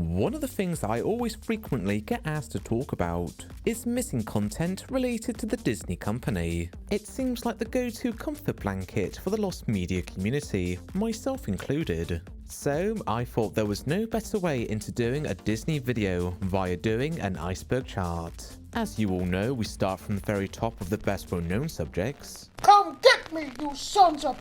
One of the things I always frequently get asked to talk about is missing content related to the Disney company. It seems like the go-to comfort blanket for the lost media community, myself included. So I thought there was no better way into doing a Disney video via doing an iceberg chart. As you all know, we start from the very top of the best well-known subjects. Come get me, you sons of...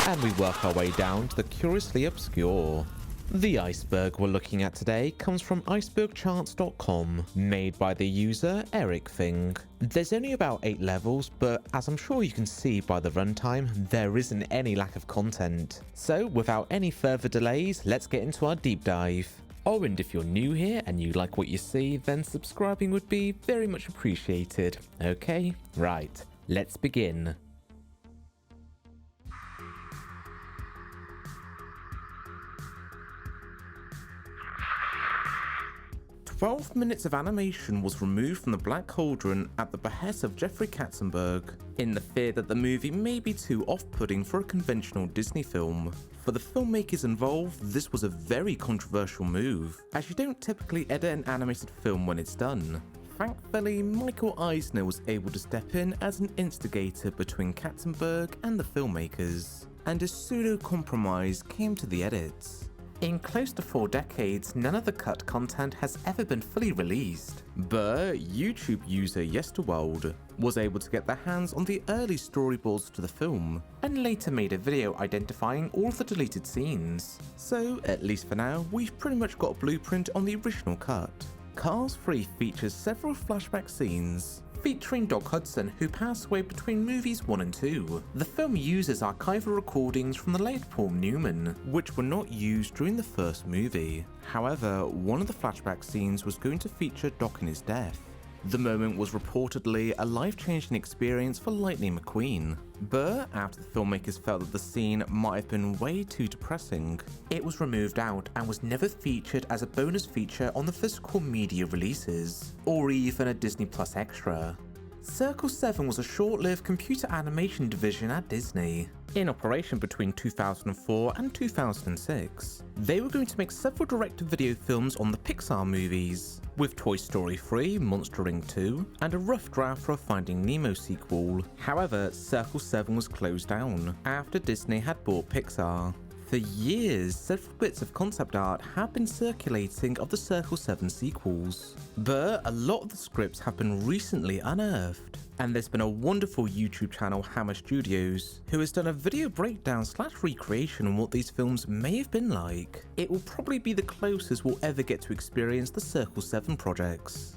And we work our way down to the curiously obscure. The iceberg we're looking at today comes from icebergcharts.com, made by the user Eric Thing. There's only about 8 levels, but as I'm sure you can see by the runtime, there isn't any lack of content. So without any further delays, let's get into our deep dive. Oh, and if you're new here and you like what you see, then subscribing would be very much appreciated. Okay, right, let's begin. 12 minutes of animation was removed from the Black Cauldron at the behest of Jeffrey Katzenberg, in the fear that the movie may be too off-putting for a conventional Disney film. For the filmmakers involved, this was a very controversial move, as you don't typically edit an animated film when it's done. Thankfully, Michael Eisner was able to step in as an instigator between Katzenberg and the filmmakers, and a pseudo-compromise came to the edits. In close to 4 decades, none of the cut content has ever been fully released, but YouTube user Yesterworld was able to get their hands on the early storyboards to the film, and later made a video identifying all of the deleted scenes. So, at least for now, we've pretty much got a blueprint on the original cut. Cars 3 features several flashback scenes, featuring Doc Hudson, who passed away between movies 1 and 2. The film uses archival recordings from the late Paul Newman, which were not used during the first movie. However, one of the flashback scenes was going to feature Doc and his death. The moment was reportedly a life-changing experience for Lightning McQueen, but after the filmmakers felt that the scene might have been way too depressing, it was removed out and was never featured as a bonus feature on the physical media releases, or even a Disney Plus extra. Circle 7 was a short-lived computer animation division at Disney, in operation between 2004 and 2006. They were going to make several direct-to-video films on the Pixar movies, with Toy Story 3, Monster Inc. 2, and a rough draft for a Finding Nemo sequel. However, Circle 7 was closed down after Disney had bought Pixar. For years, several bits of concept art have been circulating of the Circle 7 sequels, but a lot of the scripts have been recently unearthed. And there's been a wonderful YouTube channel, Hammer Studios, who has done a video breakdown / recreation on what these films may have been like. It will probably be the closest we'll ever get to experience the Circle 7 projects.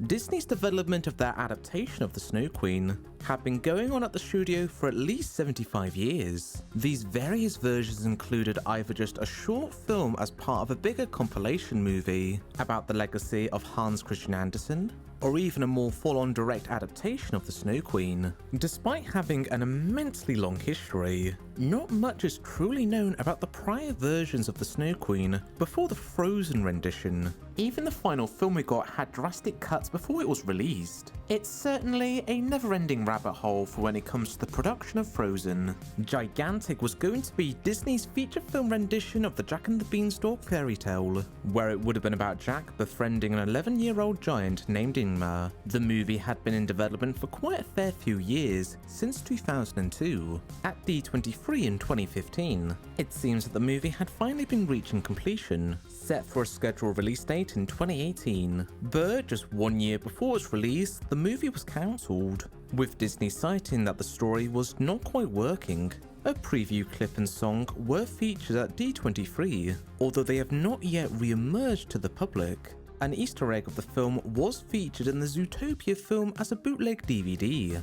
Disney's development of their adaptation of the Snow Queen had been going on at the studio for at least 75 years. These various versions included either just a short film as part of a bigger compilation movie about the legacy of Hans Christian Andersen, or even a more full-on direct adaptation of the Snow Queen. Despite having an immensely long history, not much is truly known about the prior versions of the Snow Queen before the Frozen rendition. Even the final film we got had drastic cuts before it was released. It's certainly a never-ending rabbit hole for when it comes to the production of Frozen. Gigantic was going to be Disney's feature film rendition of the Jack and the Beanstalk fairy tale, where it would have been about Jack befriending an 11-year-old giant named Ingmar. The movie had been in development for quite a fair few years, since 2002. At D23 in 2015, it seems that the movie had finally been reaching completion, set for a scheduled release date in 2018. But just 1 year before its release, the movie was cancelled, with Disney citing that the story was not quite working. A preview clip and song were featured at D23, although they have not yet re-emerged to the public. An Easter egg of the film was featured in the Zootopia film as a bootleg DVD.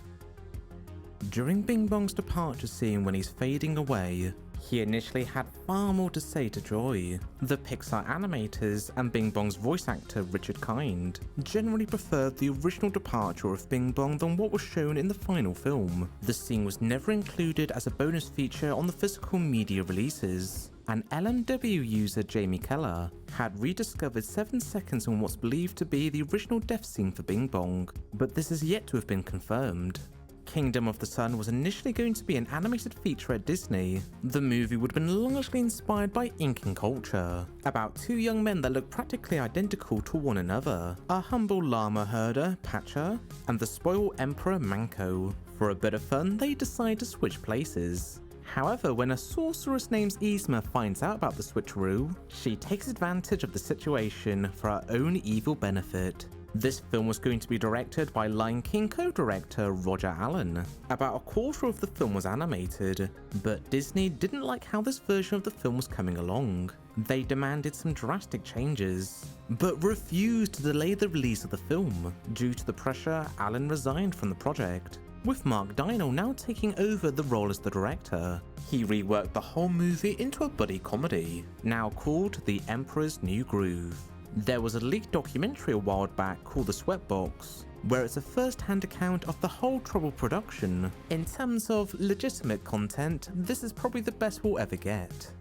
During Bing Bong's departure scene when he's fading away, he initially had far more to say to Joy. The Pixar animators and Bing Bong's voice actor Richard Kind generally preferred the original departure of Bing Bong than what was shown in the final film. The scene was never included as a bonus feature on the physical media releases, and LMW user Jamie Keller had rediscovered 7 seconds on what's believed to be the original death scene for Bing Bong, but this is yet to have been confirmed. Kingdom of the Sun was initially going to be an animated feature at Disney. The movie would have been largely inspired by Incan culture, about two young men that look practically identical to one another, a humble llama herder, Pacha, and the spoiled emperor, Manco. For a bit of fun, they decide to switch places. However, when a sorceress named Yzma finds out about the switcheroo, she takes advantage of the situation for her own evil benefit. This film was going to be directed by Lion King co-director Roger Allen. About a quarter of the film was animated, but Disney didn't like how this version of the film was coming along. They demanded some drastic changes, but refused to delay the release of the film. Due to the pressure, Allen resigned from the project, with Mark Dynell now taking over the role as the director. He reworked the whole movie into a buddy comedy, now called The Emperor's New Groove. There was a leaked documentary a while back called The Sweatbox, where it's a first-hand account of the whole troubled production. In terms of legitimate content, this is probably the best we'll ever get.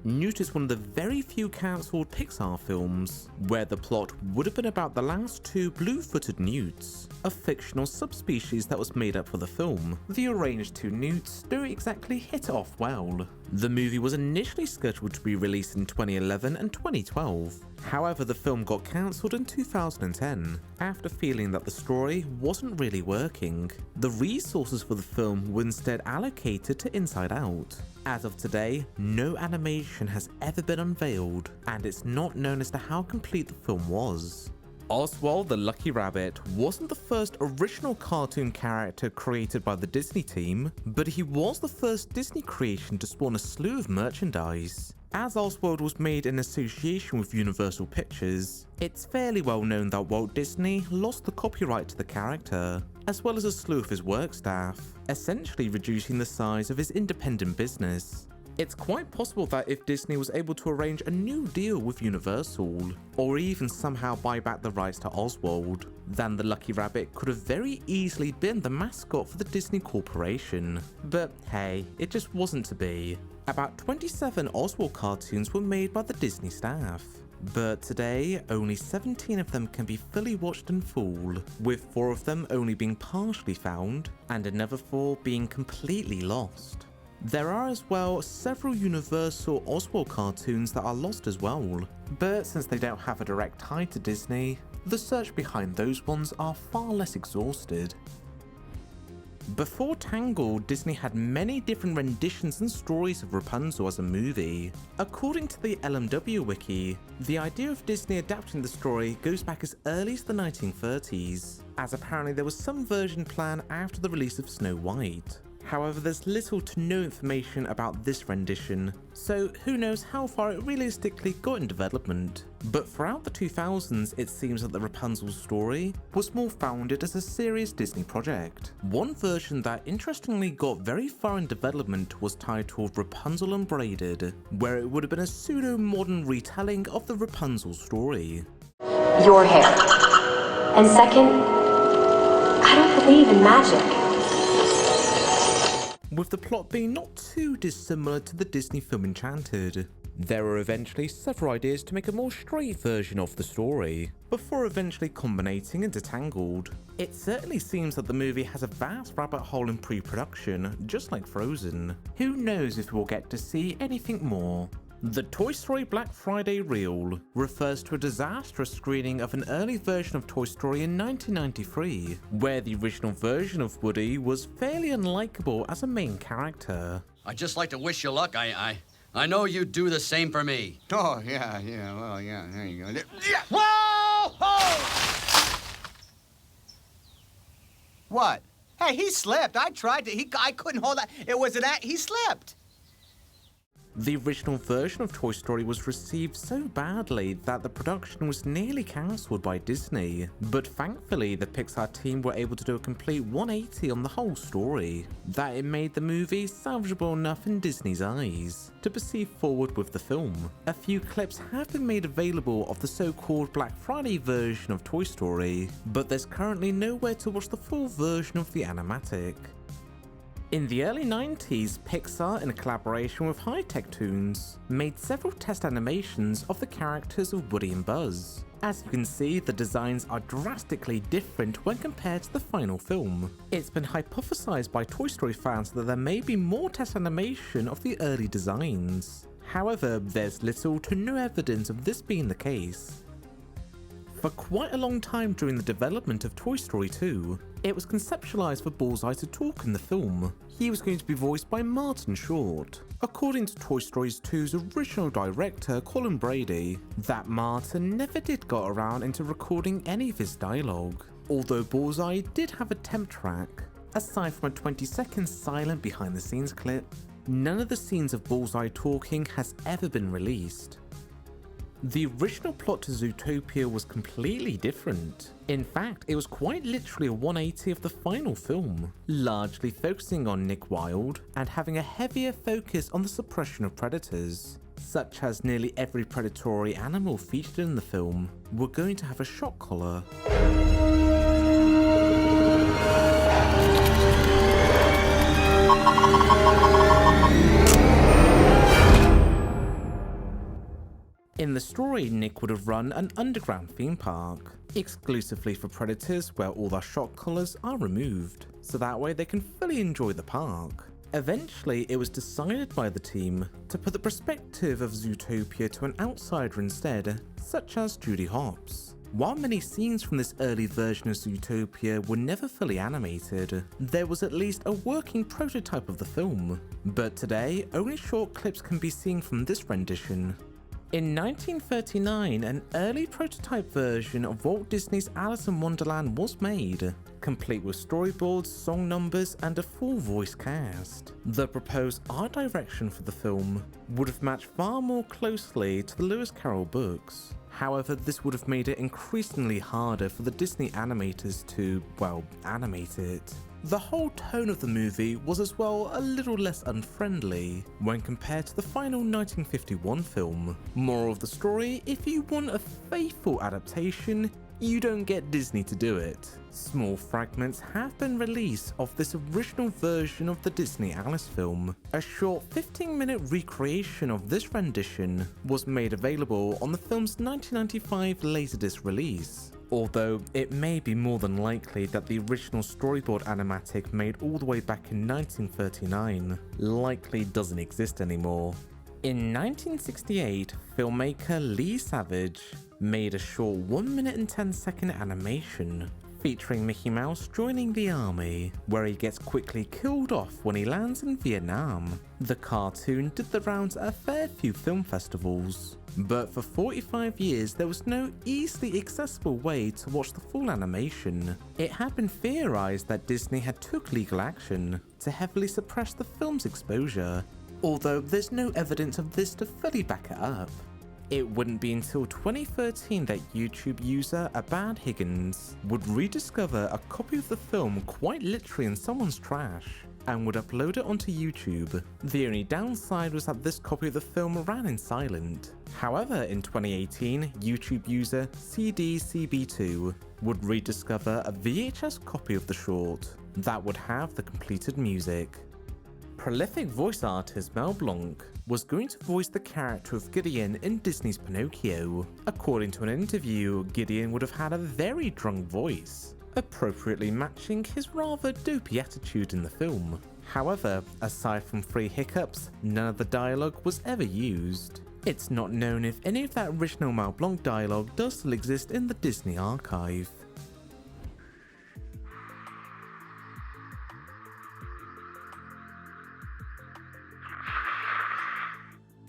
Newt is one of the very few cancelled Pixar films where the plot would have been about the last two blue-footed newts, a fictional subspecies that was made up for the film. The arranged two newts don't exactly hit it off well. The movie was initially scheduled to be released in 2011 and 2012. However, the film got cancelled in 2010 after feeling that the story wasn't really working. The resources for the film were instead allocated to Inside Out. As of today, no animation has ever been unveiled, and it's not known as to how complete the film was. Oswald the Lucky Rabbit wasn't the first original cartoon character created by the Disney team, but he was the first Disney creation to spawn a slew of merchandise. As Oswald was made in association with Universal Pictures, it's fairly well known that Walt Disney lost the copyright to the character, as well as a slew of his work staff, essentially reducing the size of his independent business. It's quite possible that if Disney was able to arrange a new deal with Universal, or even somehow buy back the rights to Oswald, then the Lucky Rabbit could have very easily been the mascot for the Disney Corporation. But hey, it just wasn't to be. About 27 Oswald cartoons were made by the Disney staff, but today only 17 of them can be fully watched in full, with 4 of them only being partially found and another 4 being completely lost. There are as well several Universal Oswald cartoons that are lost as well, but since they don't have a direct tie to Disney, the search behind those ones are far less exhausted. Before Tangled, Disney had many different renditions and stories of Rapunzel as a movie. According to the LMW wiki, the idea of Disney adapting the story goes back as early as the 1930s, as apparently there was some version planned after the release of Snow White. However, there's little to no information about this rendition, so who knows how far it realistically got in development. But throughout the 2000s, it seems that the Rapunzel story was more founded as a serious Disney project. One version that interestingly got very far in development was titled Rapunzel Unbraided, where it would have been a pseudo-modern retelling of the Rapunzel story. Your hair. And second, I don't believe in magic. With the plot being not too dissimilar to the Disney film Enchanted. There were eventually several ideas to make a more straight version of the story, before eventually combinating into Tangled. It certainly seems that the movie has a vast rabbit hole in pre-production, just like Frozen. Who knows if we'll get to see anything more. The Toy Story Black Friday reel refers to a disastrous screening of an early version of Toy Story in 1993, where the original version of Woody was fairly unlikable as a main character. I'd just like to wish you luck. I know you'd do the same for me. Oh, yeah, well, yeah, there you go. Yeah. Whoa! Whoa! What? Hey, he slipped. I tried to. I couldn't hold that. It was he slipped. The original version of Toy Story was received so badly that the production was nearly cancelled by Disney, but thankfully the Pixar team were able to do a complete 180 on the whole story, that it made the movie salvageable enough in Disney's eyes to proceed forward with the film. A few clips have been made available of the so-called Black Friday version of Toy Story, but there's currently nowhere to watch the full version of the animatic. In the early 90s, Pixar, in collaboration with High Tech Toons, made several test animations of the characters of Woody and Buzz. As you can see, the designs are drastically different when compared to the final film. It's been hypothesized by Toy Story fans that there may be more test animation of the early designs. However, there's little to no evidence of this being the case. For quite a long time during the development of Toy Story 2, it was conceptualized for Bullseye to talk in the film. He was going to be voiced by Martin Short. According to Toy Story 2's original director Colin Brady, that Martin never did get around into recording any of his dialogue, although Bullseye did have a temp track. Aside from a 20-second silent behind the scenes clip, none of the scenes of Bullseye talking has ever been released. The original plot to Zootopia was completely different. In fact, it was quite literally a 180 of the final film, largely focusing on Nick Wilde and having a heavier focus on the suppression of predators, such as nearly every predatory animal featured in the film were going to have a shock collar. In the story, Nick would have run an underground theme park, exclusively for predators where all their shock collars are removed, so that way they can fully enjoy the park. Eventually, it was decided by the team to put the perspective of Zootopia to an outsider instead, such as Judy Hopps. While many scenes from this early version of Zootopia were never fully animated, there was at least a working prototype of the film, but today only short clips can be seen from this rendition. In 1939, an early prototype version of Walt Disney's Alice in Wonderland was made, complete with storyboards, song numbers, and a full voice cast. The proposed art direction for the film would have matched far more closely to the Lewis Carroll books. However, this would have made it increasingly harder for the Disney animators to, well, animate it. The whole tone of the movie was as well a little less unfriendly when compared to the final 1951 film. Moral of the story, if you want a faithful adaptation, you don't get Disney to do it. Small fragments have been released of this original version of the Disney Alice film. A short 15-minute recreation of this rendition was made available on the film's 1995 Laserdisc release. Although it may be more than likely that the original storyboard animatic made all the way back in 1939 likely doesn't exist anymore. In 1968, filmmaker Lee Savage made a short 1 minute and 10-second animation featuring Mickey Mouse joining the army, where he gets quickly killed off when he lands in Vietnam. The cartoon did the rounds at a fair few film festivals, but for 45 years there was no easily accessible way to watch the full animation. It had been theorized that Disney had took legal action to heavily suppress the film's exposure, although there's no evidence of this to fully back it up. It wouldn't be until 2013 that YouTube user Abad Higgins would rediscover a copy of the film quite literally in someone's trash and would upload it onto YouTube. The only downside was that this copy of the film ran in silent. However, in 2018, YouTube user CDCB2 would rediscover a VHS copy of the short that would have the completed music. Prolific voice artist Mel Blanc was going to voice the character of Gideon in Disney's Pinocchio. According to an interview, Gideon would have had a very drunk voice, appropriately matching his rather dopey attitude in the film. However, aside from 3 hiccups, none of the dialogue was ever used. It's not known if any of that original Mel Blanc dialogue does still exist in the Disney archive.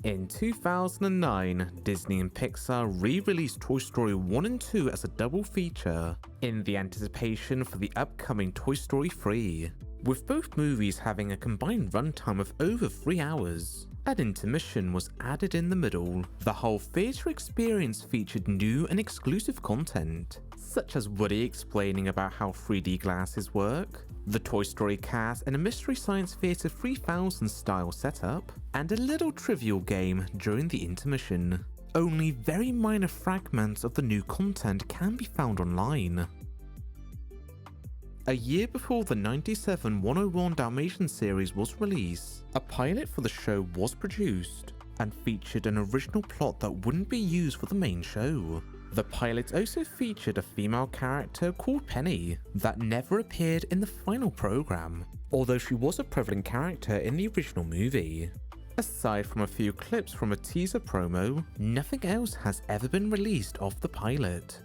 In 2009, Disney and Pixar re-released Toy Story 1 and 2 as a double feature, in the anticipation for the upcoming Toy Story 3, with both movies having a combined runtime of over 3 hours. An intermission was added in the middle. The whole theatre experience featured new and exclusive content, such as Woody explaining about how 3D glasses work, the Toy Story cast in a Mystery Science Theater 3000 style setup, and a little trivial game during the intermission. Only very minor fragments of the new content can be found online. A year before the 97 101 Dalmatians series was released, a pilot for the show was produced and featured an original plot that wouldn't be used for the main show. The pilot also featured a female character called Penny that never appeared in the final program, although she was a prevalent character in the original movie. Aside from a few clips from a teaser promo, nothing else has ever been released of the pilot.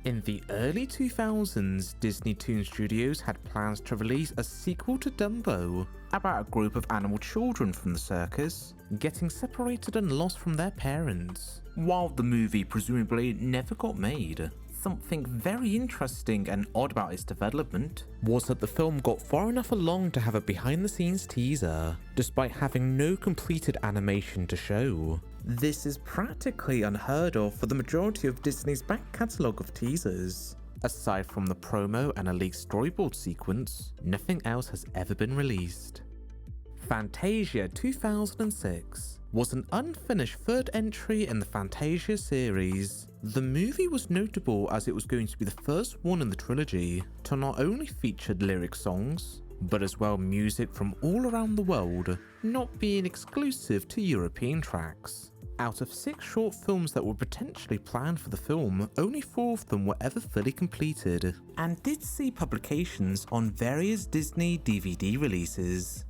In the early 2000s, Disney Toon Studios had plans to release a sequel to Dumbo, about a group of animal children from the circus getting separated and lost from their parents. While the movie presumably never got made, something very interesting and odd about its development was that the film got far enough along to have a behind-the-scenes teaser, despite having no completed animation to show. This is practically unheard of for the majority of Disney's back catalogue of teasers. Aside from the promo and a leaked storyboard sequence, nothing else has ever been released. Fantasia 2006 was an unfinished third entry in the Fantasia series. The movie was notable as it was going to be the first one in the trilogy to not only feature lyric songs, but as well music from all around the world, not being exclusive to European tracks. Out of 6 short films that were potentially planned for the film, only 4 of them were ever fully completed, and did see publications on various Disney DVD releases.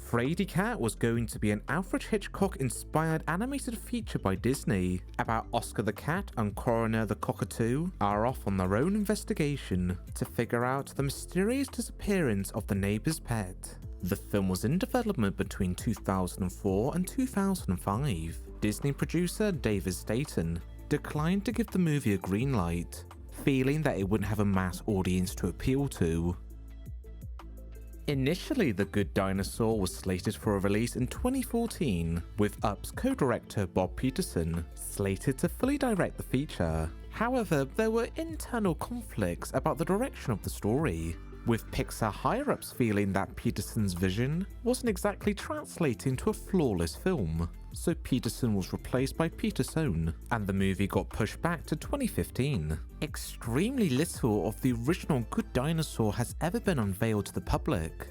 Frady Cat was going to be an Alfred Hitchcock-inspired animated feature by Disney about Oscar the Cat and Coroner the Cockatoo are off on their own investigation to figure out the mysterious disappearance of the neighbor's pet. The film was in development between 2004 and 2005. Disney producer David Staten declined to give the movie a green light, feeling that it wouldn't have a mass audience to appeal to. Initially, The Good Dinosaur was slated for a release in 2014, with Up's co-director Bob Peterson slated to fully direct the feature. However, there were internal conflicts about the direction of the story, with Pixar higher-ups feeling that Peterson's vision wasn't exactly translating to a flawless film, so Peterson was replaced by Peter Sohn, and the movie got pushed back to 2015. Extremely little of the original Good Dinosaur has ever been unveiled to the public.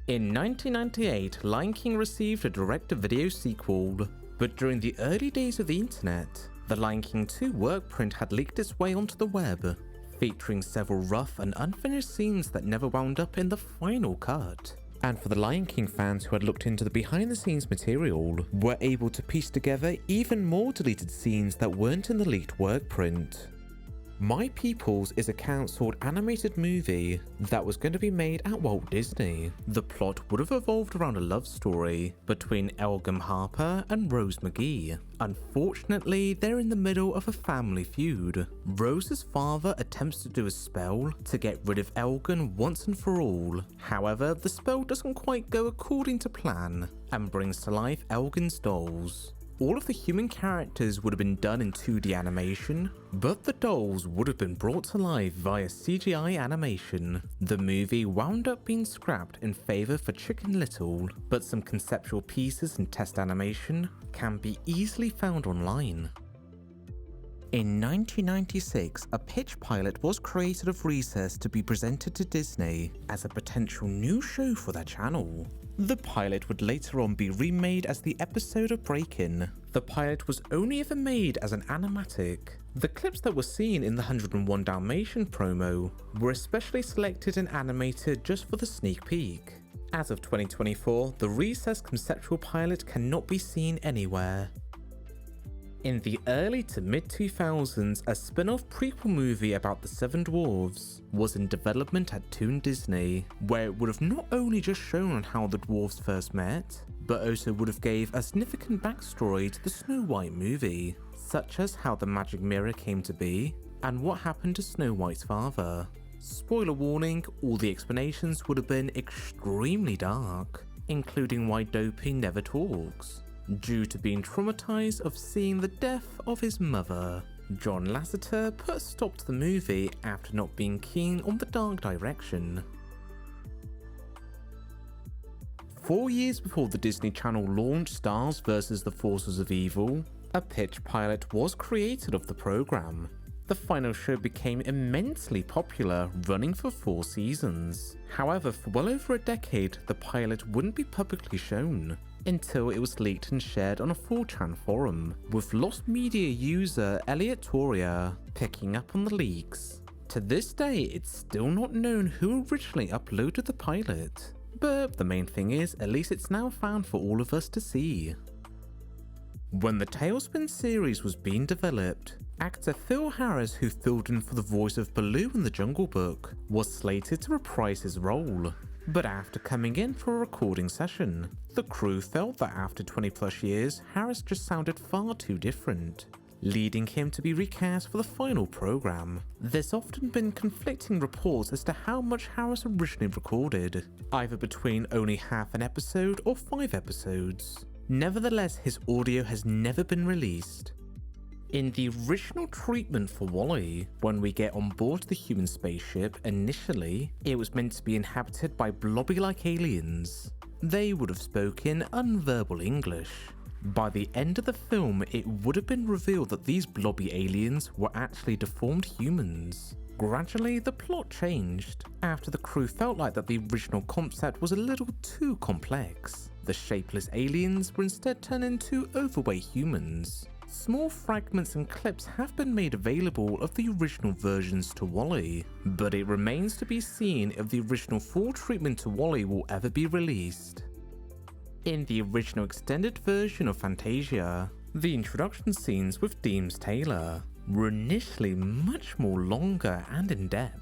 In 1998, Lion King received a direct-to-video sequel, but during the early days of the internet, the Lion King 2 work print had leaked its way onto the web, featuring several rough and unfinished scenes that never wound up in the final cut. And for the Lion King fans who had looked into the behind-the-scenes material, were able to piece together even more deleted scenes that weren't in the leaked work print. My Peoples is a cancelled animated movie that was going to be made at Walt Disney. The plot would have evolved around a love story between Elgin Harper and Rose McGee. Unfortunately, they're in the middle of a family feud. Rose's father attempts to do a spell to get rid of Elgin once and for all. However, the spell doesn't quite go according to plan and brings to life Elgin's dolls. All of the human characters would have been done in 2D animation, but the dolls would have been brought to life via CGI animation. The movie wound up being scrapped in favour for Chicken Little, but some conceptual pieces and test animation can be easily found online. In 1996, a pitch pilot was created of Recess to be presented to Disney as a potential new show for their channel. The pilot would later on be remade as the episode of Breakin'. The pilot was only ever made as an animatic. The clips that were seen in the 101 Dalmatian promo were especially selected and animated just for the sneak peek. As of 2024, the Recess conceptual pilot cannot be seen anywhere. In the early to mid-2000s, a spin-off prequel movie about the Seven Dwarfs was in development at Toon Disney, where it would have not only just shown how the dwarfs first met, but also would have gave a significant backstory to the Snow White movie, such as how the magic mirror came to be, and what happened to Snow White's father. Spoiler warning, all the explanations would have been extremely dark, including why Dopey never talks, due to being traumatized of seeing the death of his mother. John Lasseter put a stop to the movie after not being keen on the dark direction. 4 years before the Disney Channel launched Stars vs. the Forces of Evil, a pitch pilot was created of the program. The final show became immensely popular, running for 4 seasons. However, for well over a decade, the pilot wouldn't be publicly shown, until it was leaked and shared on a 4chan forum, with Lost Media user Elliot Toria picking up on the leaks. To this day, it's still not known who originally uploaded the pilot, but the main thing is, at least it's now found for all of us to see. When the Tailspin series was being developed, actor Phil Harris, who filled in for the voice of Baloo in The Jungle Book, was slated to reprise his role. But after coming in for a recording session, the crew felt that after 20 plus years, Harris just sounded far too different, leading him to be recast for the final program. There's often been conflicting reports as to how much Harris originally recorded, either between only half an episode or 5 episodes. Nevertheless, his audio has never been released. In the original treatment for WALL-E, when we get on board the human spaceship, initially, it was meant to be inhabited by blobby-like aliens. They would have spoken unverbal English. By the end of the film, it would have been revealed that these blobby aliens were actually deformed humans. Gradually, the plot changed, after the crew felt like that the original concept was a little too complex. The shapeless aliens were instead turned into overweight humans. Small fragments and clips have been made available of the original versions to WALL-E, but it remains to be seen if the original full treatment to WALL-E will ever be released. In the original extended version of Fantasia, the introduction scenes with Deems Taylor were initially much more longer and in-depth.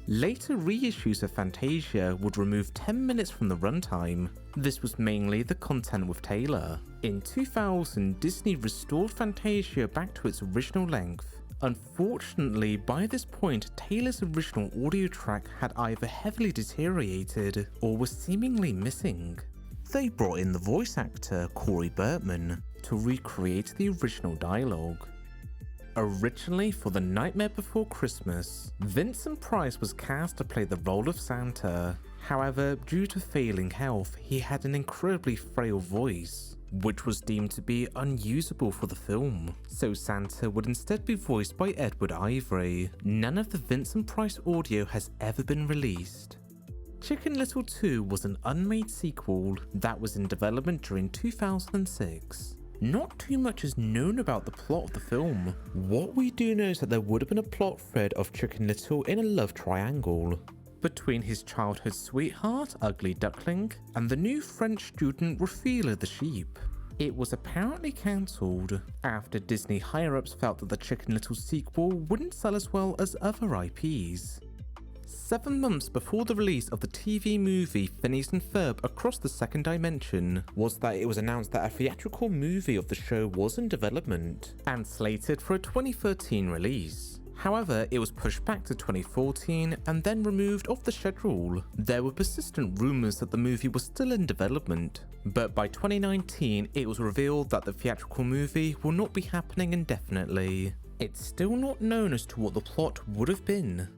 Later reissues of Fantasia would remove 10 minutes from the runtime. This was mainly the content with Taylor. In 2000, Disney restored Fantasia back to its original length. Unfortunately, by this point, Taylor's original audio track had either heavily deteriorated or was seemingly missing. They brought in the voice actor Corey Burtman to recreate the original dialogue. Originally for The Nightmare Before Christmas, Vincent Price was cast to play the role of Santa. However, due to failing health, he had an incredibly frail voice, which was deemed to be unusable for the film, so Santa would instead be voiced by Edward Ivory. None of the Vincent Price audio has ever been released. Chicken Little 2 was an unmade sequel that was in development during 2006. Not too much is known about the plot of the film. What we do know is that there would have been a plot thread of Chicken Little in a love triangle between his childhood sweetheart, Ugly Duckling, and the new French student, Raphaela the Sheep. It was apparently cancelled after Disney higher-ups felt that the Chicken Little sequel wouldn't sell as well as other IPs. 7 months before the release of the TV movie Phineas and Ferb Across the Second Dimension was that it was announced that a theatrical movie of the show was in development and slated for a 2013 release. However, it was pushed back to 2014 and then removed off the schedule. There were persistent rumours that the movie was still in development, but by 2019 it was revealed that the theatrical movie will not be happening indefinitely. It's still not known as to what the plot would have been.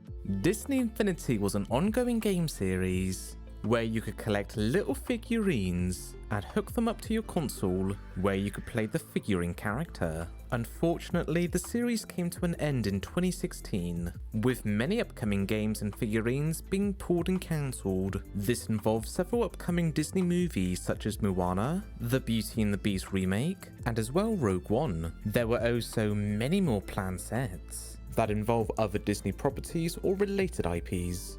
Disney Infinity was an ongoing game series where you could collect little figurines and hook them up to your console where you could play the figurine character. Unfortunately, the series came to an end in 2016, with many upcoming games and figurines being pulled and cancelled. This involved several upcoming Disney movies such as Moana, the Beauty and the Beast remake, and as well Rogue One. There were also many more planned sets that involve other Disney properties or related IPs.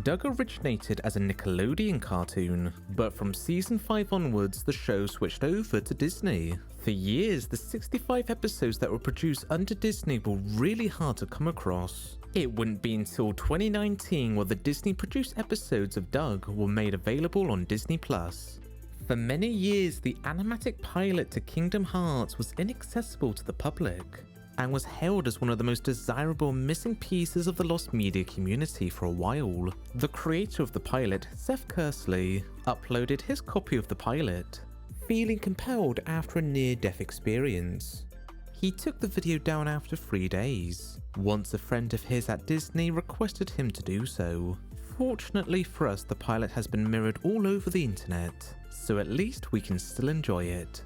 Doug originated as a Nickelodeon cartoon, but from season 5 onwards the show switched over to Disney. For years, the 65 episodes that were produced under Disney were really hard to come across. It wouldn't be until 2019 where the Disney produced episodes of Doug were made available on Disney+. For many years, the animatic pilot to Kingdom Hearts was inaccessible to the public, and was hailed as one of the most desirable missing pieces of the Lost Media community for a while. The creator of the pilot, Seth Kersley, uploaded his copy of the pilot, feeling compelled after a near-death experience. He took the video down after 3 days, once a friend of his at Disney requested him to do so. Fortunately for us, the pilot has been mirrored all over the internet, so at least we can still enjoy it.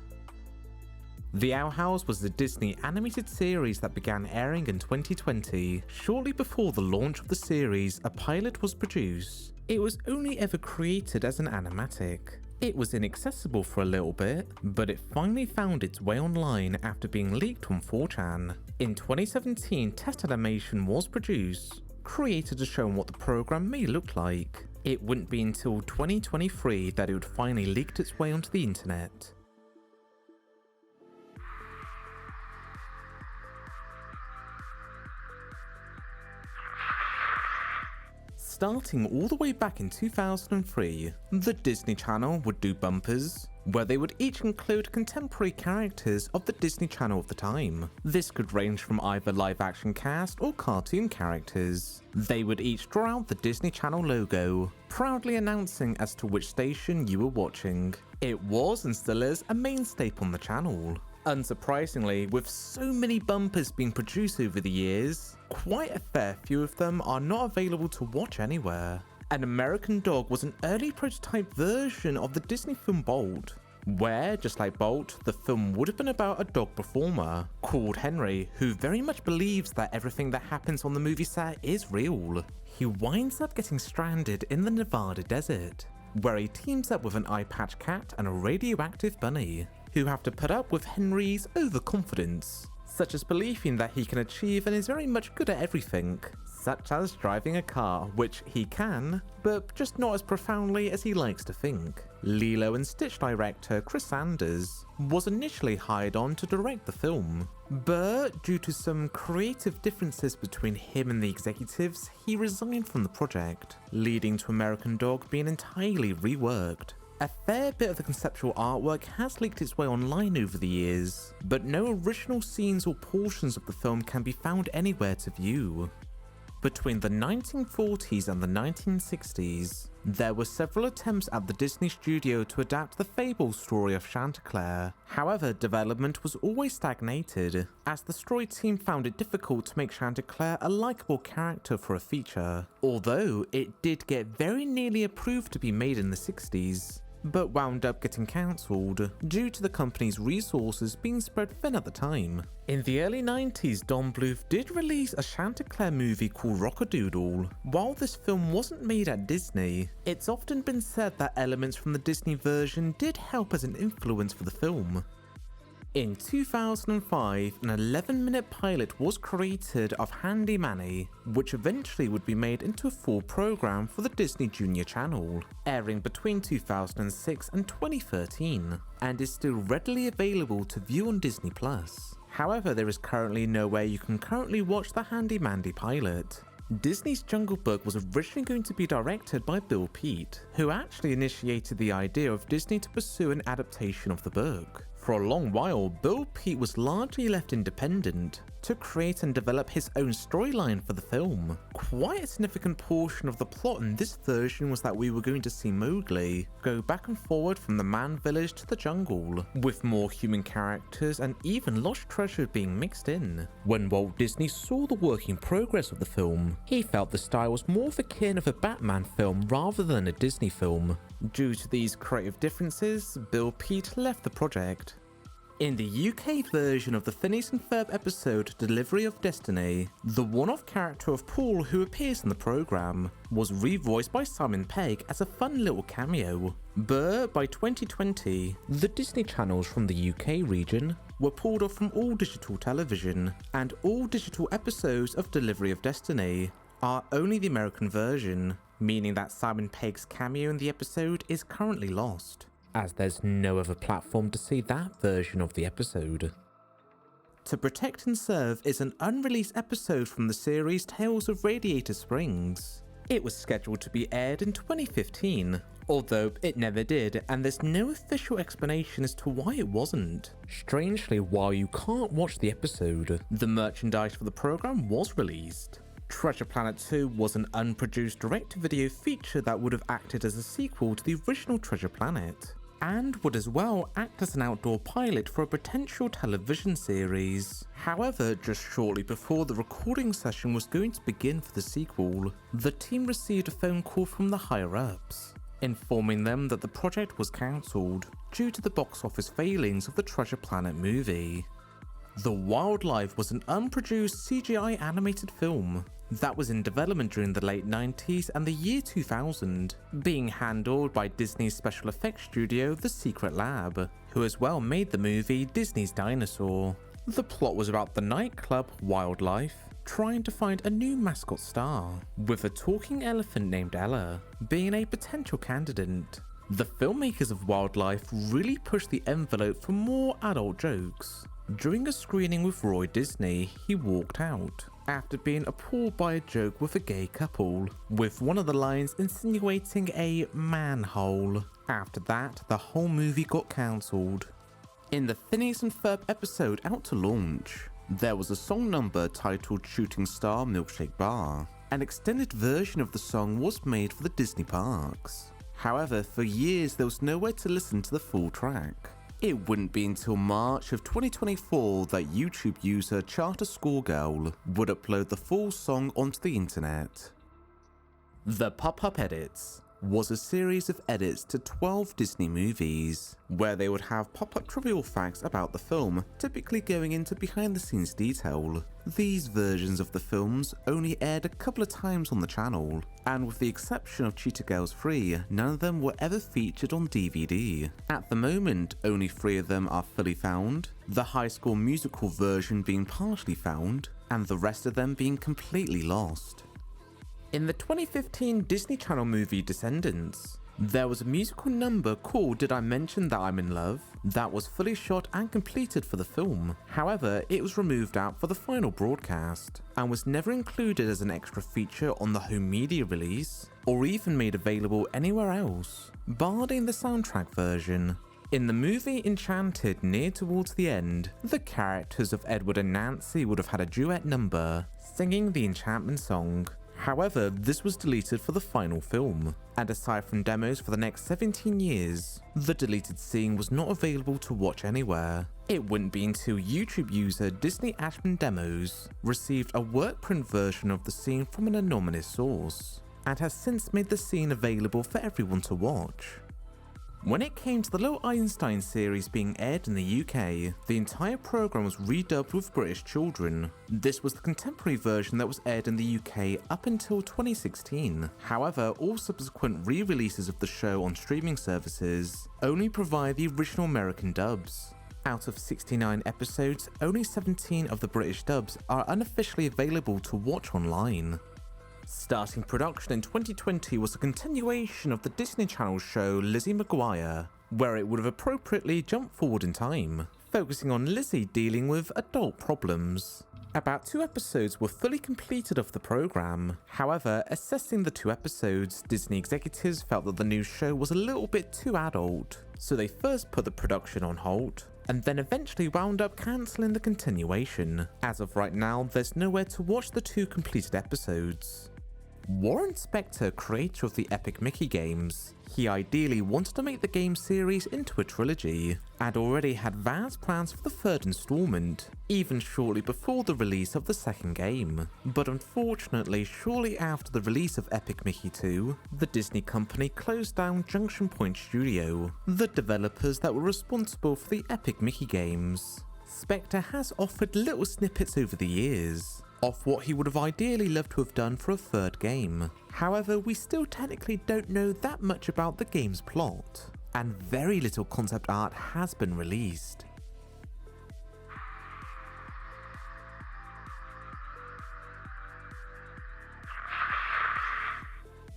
The Owl House was the Disney animated series that began airing in 2020. Shortly before the launch of the series, a pilot was produced. It was only ever created as an animatic. It was inaccessible for a little bit, but it finally found its way online after being leaked on 4chan. In 2017, test animation was produced, created to show what the program may look like. It wouldn't be until 2023 that it would finally leak its way onto the internet. Starting all the way back in 2003, the Disney Channel would do bumpers, where they would each include contemporary characters of the Disney Channel of the time. This could range from either live-action cast or cartoon characters. They would each draw out the Disney Channel logo, proudly announcing as to which station you were watching. It was and still is a mainstay on the channel. Unsurprisingly, with so many bumpers being produced over the years, quite a fair few of them are not available to watch anywhere. An American Dog was an early prototype version of the Disney film Bolt, where, just like Bolt, the film would have been about a dog performer called Henry, who very much believes that everything that happens on the movie set is real. He winds up getting stranded in the Nevada desert, where he teams up with an eye patch cat and a radioactive bunny, who have to put up with Henry's overconfidence, such as believing that he can achieve and is very much good at everything, such as driving a car, which he can, but just not as profoundly as he likes to think. Lilo and Stitch director Chris Sanders was initially hired on to direct the film, but due to some creative differences between him and the executives, he resigned from the project, leading to American Dog being entirely reworked. A fair bit of the conceptual artwork has leaked its way online over the years, but no original scenes or portions of the film can be found anywhere to view. Between the 1940s and the 1960s, there were several attempts at the Disney studio to adapt the fable story of Chanticleer. However, development was always stagnated, as the story team found it difficult to make Chanticleer a likable character for a feature, although it did get very nearly approved to be made in the 60s. But wound up getting cancelled due to the company's resources being spread thin at the time. In the early 90s, Don Bluth did release a Chanticleer movie called Rock-a-Doodle. While this film wasn't made at Disney, it's often been said that elements from the Disney version did help as an influence for the film. In 2005, an 11-minute pilot was created of Handy Manny, which eventually would be made into a full program for the Disney Junior Channel, airing between 2006 and 2013, and is still readily available to view on Disney+. However, there is currently nowhere you can currently watch the Handy Mandy pilot. Disney's Jungle Book was originally going to be directed by Bill Peet, who actually initiated the idea of Disney to pursue an adaptation of the book. For a long while, Bill Peet was largely left independent to create and develop his own storyline for the film. Quite a significant portion of the plot in this version was that we were going to see Mowgli go back and forward from the man village to the jungle, with more human characters and even lost treasure being mixed in. When Walt Disney saw the working progress of the film, he felt the style was more akin of a Batman film rather than a Disney film. Due to these creative differences, Bill Peet left the project. In the UK version of the Phineas and Ferb episode Delivery of Destiny, the one-off character of Paul who appears in the programme was revoiced by Simon Pegg as a fun little cameo. But by 2020, the Disney channels from the UK region were pulled off from all digital television, and all digital episodes of Delivery of Destiny are only the American version, meaning that Simon Pegg's cameo in the episode is currently lost, as there's no other platform to see that version of the episode. To Protect and Serve is an unreleased episode from the series Tales of Radiator Springs. It was scheduled to be aired in 2015, although it never did, and there's no official explanation as to why it wasn't. Strangely, while you can't watch the episode, the merchandise for the program was released. Treasure Planet 2 was an unproduced direct-to-video feature that would have acted as a sequel to the original Treasure Planet, and would as well act as an outdoor pilot for a potential television series. However, just shortly before the recording session was going to begin for the sequel, the team received a phone call from the higher-ups. informing them that the project was cancelled due to the box office failings of the Treasure Planet movie. The Wildlife was an unproduced CGI animated film that was in development during the late 90s and the year 2000, being handled by Disney's special effects studio The Secret Lab, who as well made the movie Disney's Dinosaur. The plot was about the nightclub Wildlife trying to find a new mascot star, with a talking elephant named Ella being a potential candidate. The filmmakers of Wildlife really pushed the envelope for more adult jokes. During a screening with Roy Disney, he walked out after being appalled by a joke with a gay couple, with one of the lines insinuating a manhole. After that, the whole movie got cancelled. In the Phineas and Ferb episode Out to Launch, there was a song number titled Shooting Star Milkshake Bar. An extended version of the song was made for the Disney parks. However, for years there was nowhere to listen to the full track. It wouldn't be until March of 2024 that YouTube user Charter Schoolgirl would upload the full song onto the internet. The Pop-Up Edits was a series of edits to 12 Disney movies, where they would have pop-up trivial facts about the film, typically going into behind-the-scenes detail. These versions of the films only aired a couple of times on the channel, and with the exception of Cheetah Girls 3, none of them were ever featured on DVD. At the moment, only 3 of them are fully found, the High School Musical version being partially found, and the rest of them being completely lost. In the 2015 Disney Channel movie Descendants, there was a musical number called Did I Mention That I'm in Love that was fully shot and completed for the film. However, it was removed out for the final broadcast and was never included as an extra feature on the home media release or even made available anywhere else, barring the soundtrack version. In the movie Enchanted near towards the end, the characters of Edward and Nancy would have had a duet number singing the enchantment song. However, this was deleted for the final film, and aside from demos for the next 17 years, the deleted scene was not available to watch anywhere. It wouldn't be until YouTube user Disney Ashman Demos received a work print version of the scene from an anonymous source, and has since made the scene available for everyone to watch. When it came to the Little Einstein series being aired in the UK, the entire programme was redubbed with British children. This was the contemporary version that was aired in the UK up until 2016. However, all subsequent re-releases of the show on streaming services only provide the original American dubs. Out of 69 episodes, only 17 of the British dubs are unofficially available to watch online. Starting production in 2020 was a continuation of the Disney Channel show Lizzie McGuire, where it would have appropriately jumped forward in time, focusing on Lizzie dealing with adult problems. About 2 episodes were fully completed of the programme. However, assessing the 2 episodes, Disney executives felt that the new show was a little bit too adult, so they first put the production on hold, and then eventually wound up cancelling the continuation. As of right now, there's nowhere to watch the 2 completed episodes. Warren Spector, creator of the Epic Mickey games, he ideally wanted to make the game series into a trilogy, and already had vast plans for the 3rd installment, even shortly before the release of the 2nd game. But unfortunately, shortly after the release of Epic Mickey 2, the Disney company closed down Junction Point Studio, the developers that were responsible for the Epic Mickey games. Spector has offered little snippets over the years of what he would have ideally loved to have done for a 3rd game. However, we still technically don't know that much about the game's plot, and very little concept art has been released.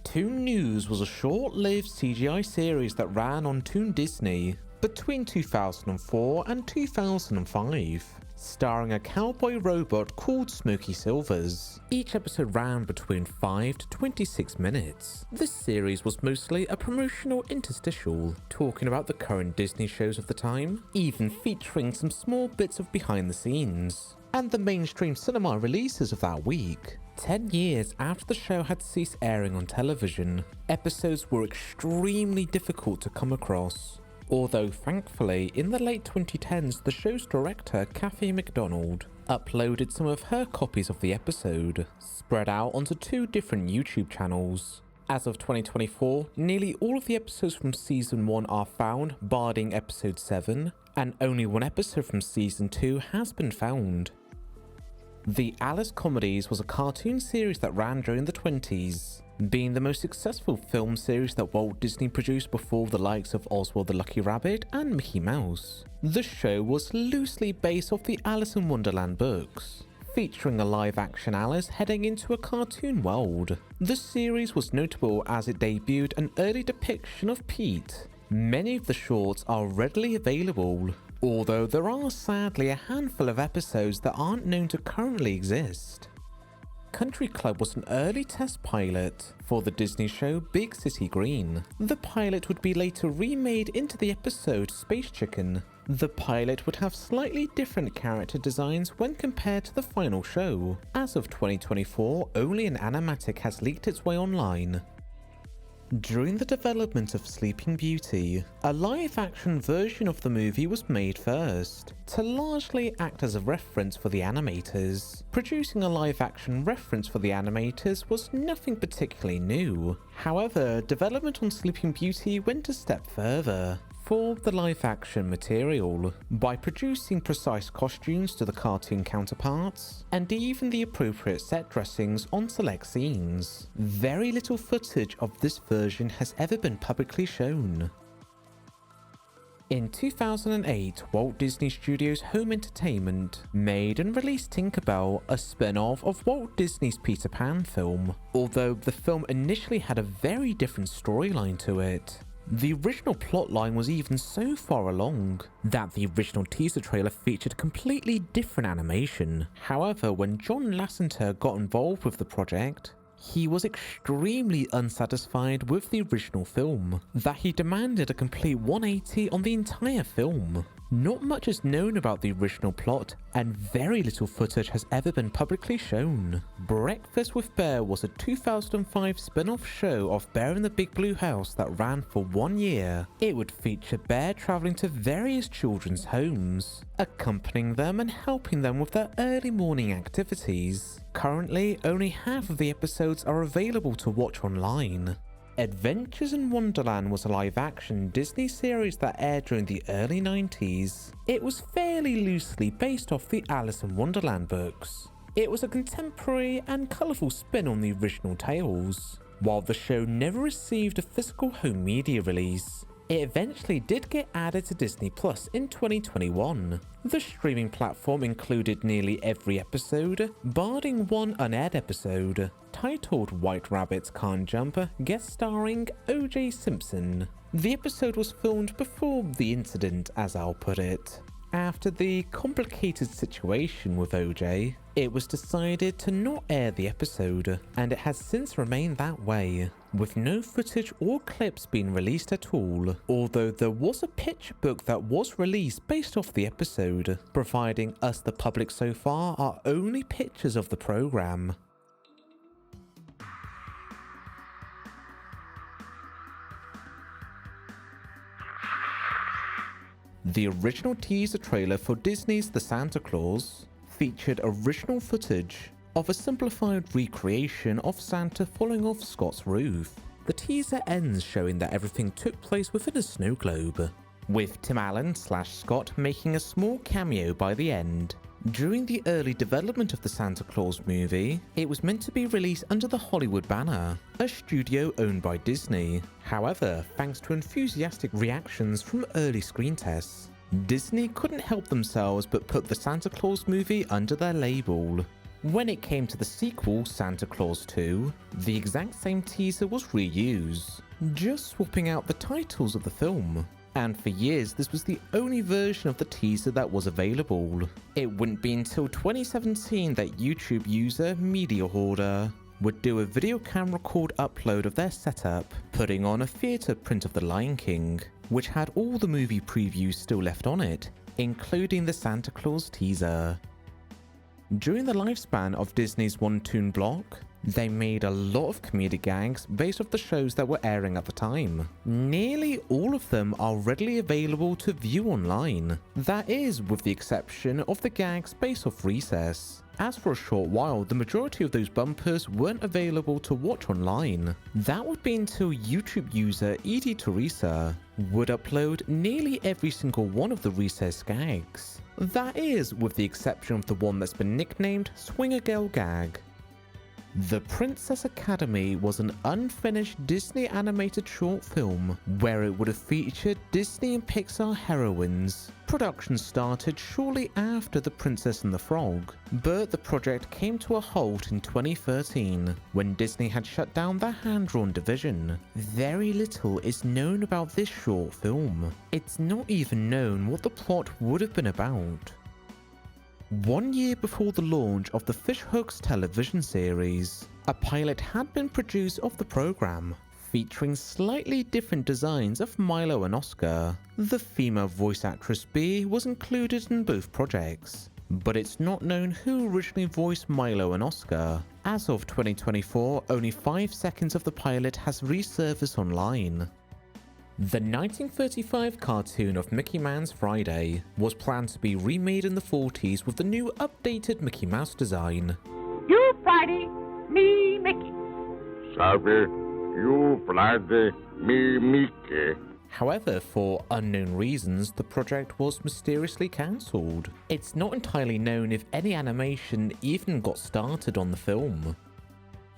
Toon News was a short-lived CGI series that ran on Toon Disney between 2004 and 2005. Starring a cowboy robot called Smokey Silvers. Each episode ran between 5 to 26 minutes. This series was mostly a promotional interstitial, talking about the current Disney shows of the time, even featuring some small bits of behind the scenes, and the mainstream cinema releases of that week. 10 years after the show had ceased airing on television, episodes were extremely difficult to come across. Although thankfully, in the late 2010s, the show's director, Kathy McDonald, uploaded some of her copies of the episode, spread out onto 2 different YouTube channels. As of 2024, nearly all of the episodes from Season 1 are found, barring Episode 7, and only one episode from Season 2 has been found. The Alice Comedies was a cartoon series that ran during the 20s, being the most successful film series that Walt Disney produced before the likes of Oswald the Lucky Rabbit and Mickey Mouse. The show was loosely based off the Alice in Wonderland books, featuring a live-action Alice heading into a cartoon world. The series was notable as it debuted an early depiction of Pete. Many of the shorts are readily available, although there are sadly a handful of episodes that aren't known to currently exist. Country Club was an early test pilot for the Disney show Big City Green. The pilot would be later remade into the episode Space Chicken. The pilot would have slightly different character designs when compared to the final show. As of 2024, only an animatic has leaked its way online. During the development of Sleeping Beauty, a live-action version of the movie was made first, to largely act as a reference for the animators. Producing a live-action reference for the animators was nothing particularly new. However, development on Sleeping Beauty went a step further for the live-action material by producing precise costumes to the cartoon counterparts and even the appropriate set dressings on select scenes. Very little footage of this version has ever been publicly shown. In 2008, Walt Disney Studios Home Entertainment made and released Tinkerbell, a spin-off of Walt Disney's Peter Pan film, although the film initially had a very different storyline to it. The original plotline was even so far along that the original teaser trailer featured completely different animation. However, when John Lasseter got involved with the project, he was extremely unsatisfied with the original film, that he demanded a complete 180 on the entire film. Not much is known about the original plot, and very little footage has ever been publicly shown. Breakfast with Bear was a 2005 spin-off show of Bear in the Big Blue House that ran for 1 year. It would feature Bear traveling to various children's homes, accompanying them and helping them with their early morning activities. Currently, only half of the episodes are available to watch online. Adventures in Wonderland was a live-action Disney series that aired during the early 90s. It was fairly loosely based off the Alice in Wonderland books. It was a contemporary and colourful spin on the original tales. While the show never received a physical home media release, it eventually did get added to Disney Plus in 2021. The streaming platform included nearly every episode, barring one unaired episode, titled White Rabbits Can't Jump, guest starring O.J. Simpson. The episode was filmed before the incident, as I'll put it. After the complicated situation with O.J., it was decided to not air the episode, and it has since remained that way, with no footage or clips being released at all, although there was a picture book that was released based off the episode, providing us the public so far are only pictures of the program. The original teaser trailer for Disney's The Santa Claus featured original footage of a simplified recreation of Santa falling off Scott's roof. The teaser ends showing that everything took place within a snow globe, with Tim Allen / Scott making a small cameo by the end. During the early development of the Santa Claus movie, it was meant to be released under the Hollywood banner, a studio owned by Disney. However, thanks to enthusiastic reactions from early screen tests, Disney couldn't help themselves but put the Santa Claus movie under their label. When it came to the sequel, Santa Claus 2, the exact same teaser was reused, just swapping out the titles of the film. And for years, this was the only version of the teaser that was available. It wouldn't be until 2017 that YouTube user Media Hoarder would do a video camera record upload of their setup, putting on a theatre print of The Lion King, which had all the movie previews still left on it, including the Santa Claus teaser. During the lifespan of Disney's one-toon block, they made a lot of comedic gags based off the shows that were airing at the time. Nearly all of them are readily available to view online. That is, with the exception of the gags based off Recess. as for a short while the majority of those bumpers weren't available to watch online. That would be until YouTube user Edie Teresa would upload nearly every single one of the recessed gags. That is, with the exception of the one that's been nicknamed Swinger Girl Gag. The Princess Academy was an unfinished Disney animated short film where it would have featured Disney and Pixar heroines. Production started shortly after The Princess and the Frog, but the project came to a halt in 2013 when Disney had shut down their hand-drawn division. Very little is known about this short film. It's not even known what the plot would have been about. 1 year before the launch of the Fishhooks television series, a pilot had been produced of the program, featuring slightly different designs of Milo and Oscar. The female voice actress Bea was included in both projects, but it's not known who originally voiced Milo and Oscar. As of 2024, only 5 seconds of the pilot has resurfaced online. The 1935 cartoon of Mickey Man's Friday was planned to be remade in the 40s with the new updated Mickey Mouse design. You Friday, me Mickey. Sabe, you Friday, me Mickey. However, for unknown reasons, the project was mysteriously cancelled. It's not entirely known if any animation even got started on the film.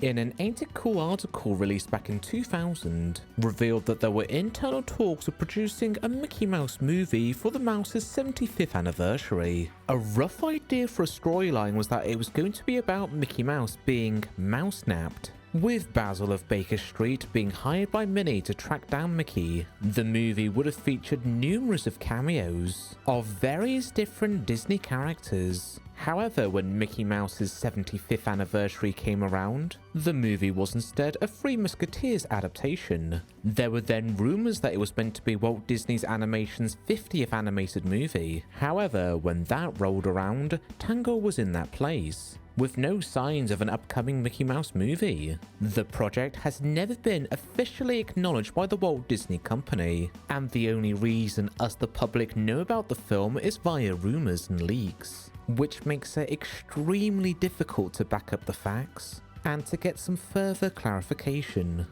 In an Ain't It Cool article released back in 2000, revealed that there were internal talks of producing a Mickey Mouse movie for the Mouse's 75th anniversary. A rough idea for a storyline was that it was going to be about Mickey Mouse being mouse-napped, with Basil of Baker Street being hired by Minnie to track down Mickey. The movie would have featured numerous of cameos of various different Disney characters. However, when Mickey Mouse's 75th anniversary came around, the movie was instead a Three Musketeers adaptation. There were then rumours that it was meant to be Walt Disney Animation's 50th animated movie. However, when that rolled around, Tango was in that place, with no signs of an upcoming Mickey Mouse movie. The project has never been officially acknowledged by the Walt Disney Company, and the only reason us the public know about the film is via rumours and leaks, which makes it extremely difficult to back up the facts and to get some further clarification.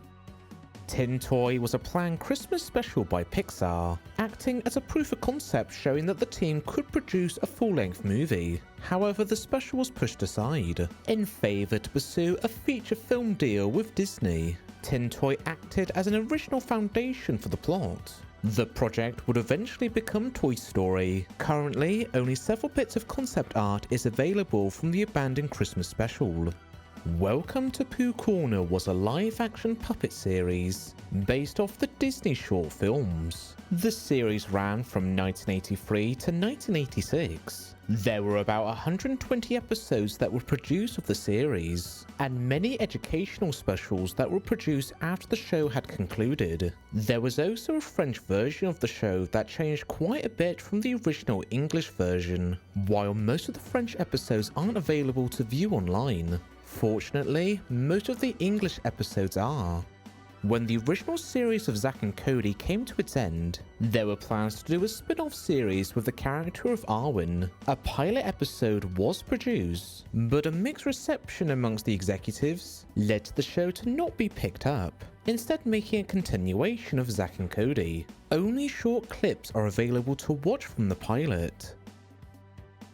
Tin Toy was a planned Christmas special by Pixar, acting as a proof of concept showing that the team could produce a full-length movie. However, the special was pushed aside in favour to pursue a feature film deal with Disney. Tin Toy acted as an original foundation for the plot. The project would eventually become Toy Story. Currently, only several bits of concept art is available from the abandoned Christmas special. Welcome to Pooh Corner was a live-action puppet series based off the Disney short films. The series ran from 1983 to 1986. There were about 120 episodes that were produced of the series, and many educational specials that were produced after the show had concluded. There was also a French version of the show that changed quite a bit from the original English version, while most of the French episodes aren't available to view online. Fortunately, most of the English episodes are. When the original series of Zack and Cody came to its end, there were plans to do a spin-off series with the character of Arwen. A pilot episode was produced, but a mixed reception amongst the executives led to the show to not be picked up, instead making a continuation of Zack and Cody. Only short clips are available to watch from the pilot.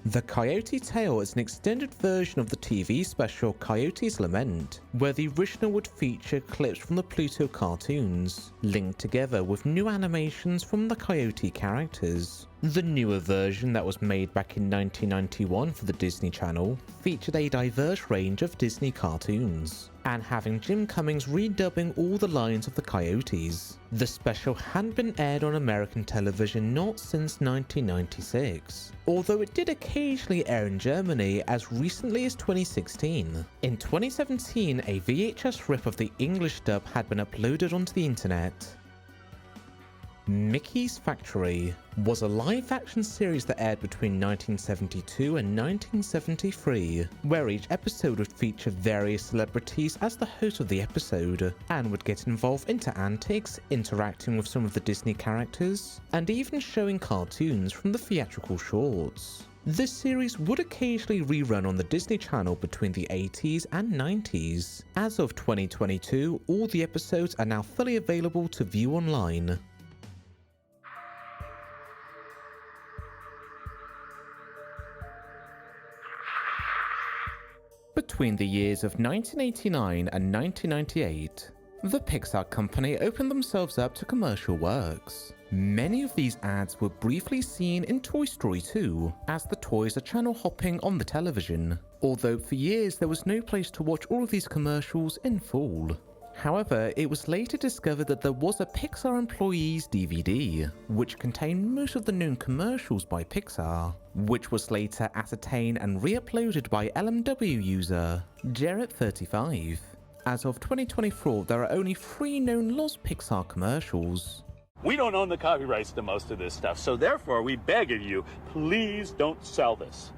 The Coyote Tale is an extended version of the TV special Coyote's Lament, where the original would feature clips from the Pluto cartoons, linked together with new animations from the Coyote characters. The newer version that was made back in 1991 for the Disney Channel featured a diverse range of Disney cartoons, and having Jim Cummings redubbing all the lines of the Coyotes. The special hadn't been aired on American television not since 1996, although it did occasionally air in Germany as recently as 2016. In 2017, a VHS rip of the English dub had been uploaded onto the internet. Mickey's Factory was a live-action series that aired between 1972 and 1973, where each episode would feature various celebrities as the host of the episode, and would get involved into antics, interacting with some of the Disney characters, and even showing cartoons from the theatrical shorts. This series would occasionally rerun on the Disney Channel between the 80s and 90s. As of 2022, all the episodes are now fully available to view online. Between the years of 1989 and 1998, the Pixar company opened themselves up to commercial works. Many of these ads were briefly seen in Toy Story 2, as the toys are channel hopping on the television, although for years there was no place to watch all of these commercials in full. However, it was later discovered that there was a Pixar Employees DVD, which contained most of the known commercials by Pixar, which was later ascertained and re-uploaded by LMW user Jarrett35. As of 2024, there are only 3 known lost Pixar commercials. We don't own the copyrights to most of this stuff, so therefore we beg of you, please don't sell this.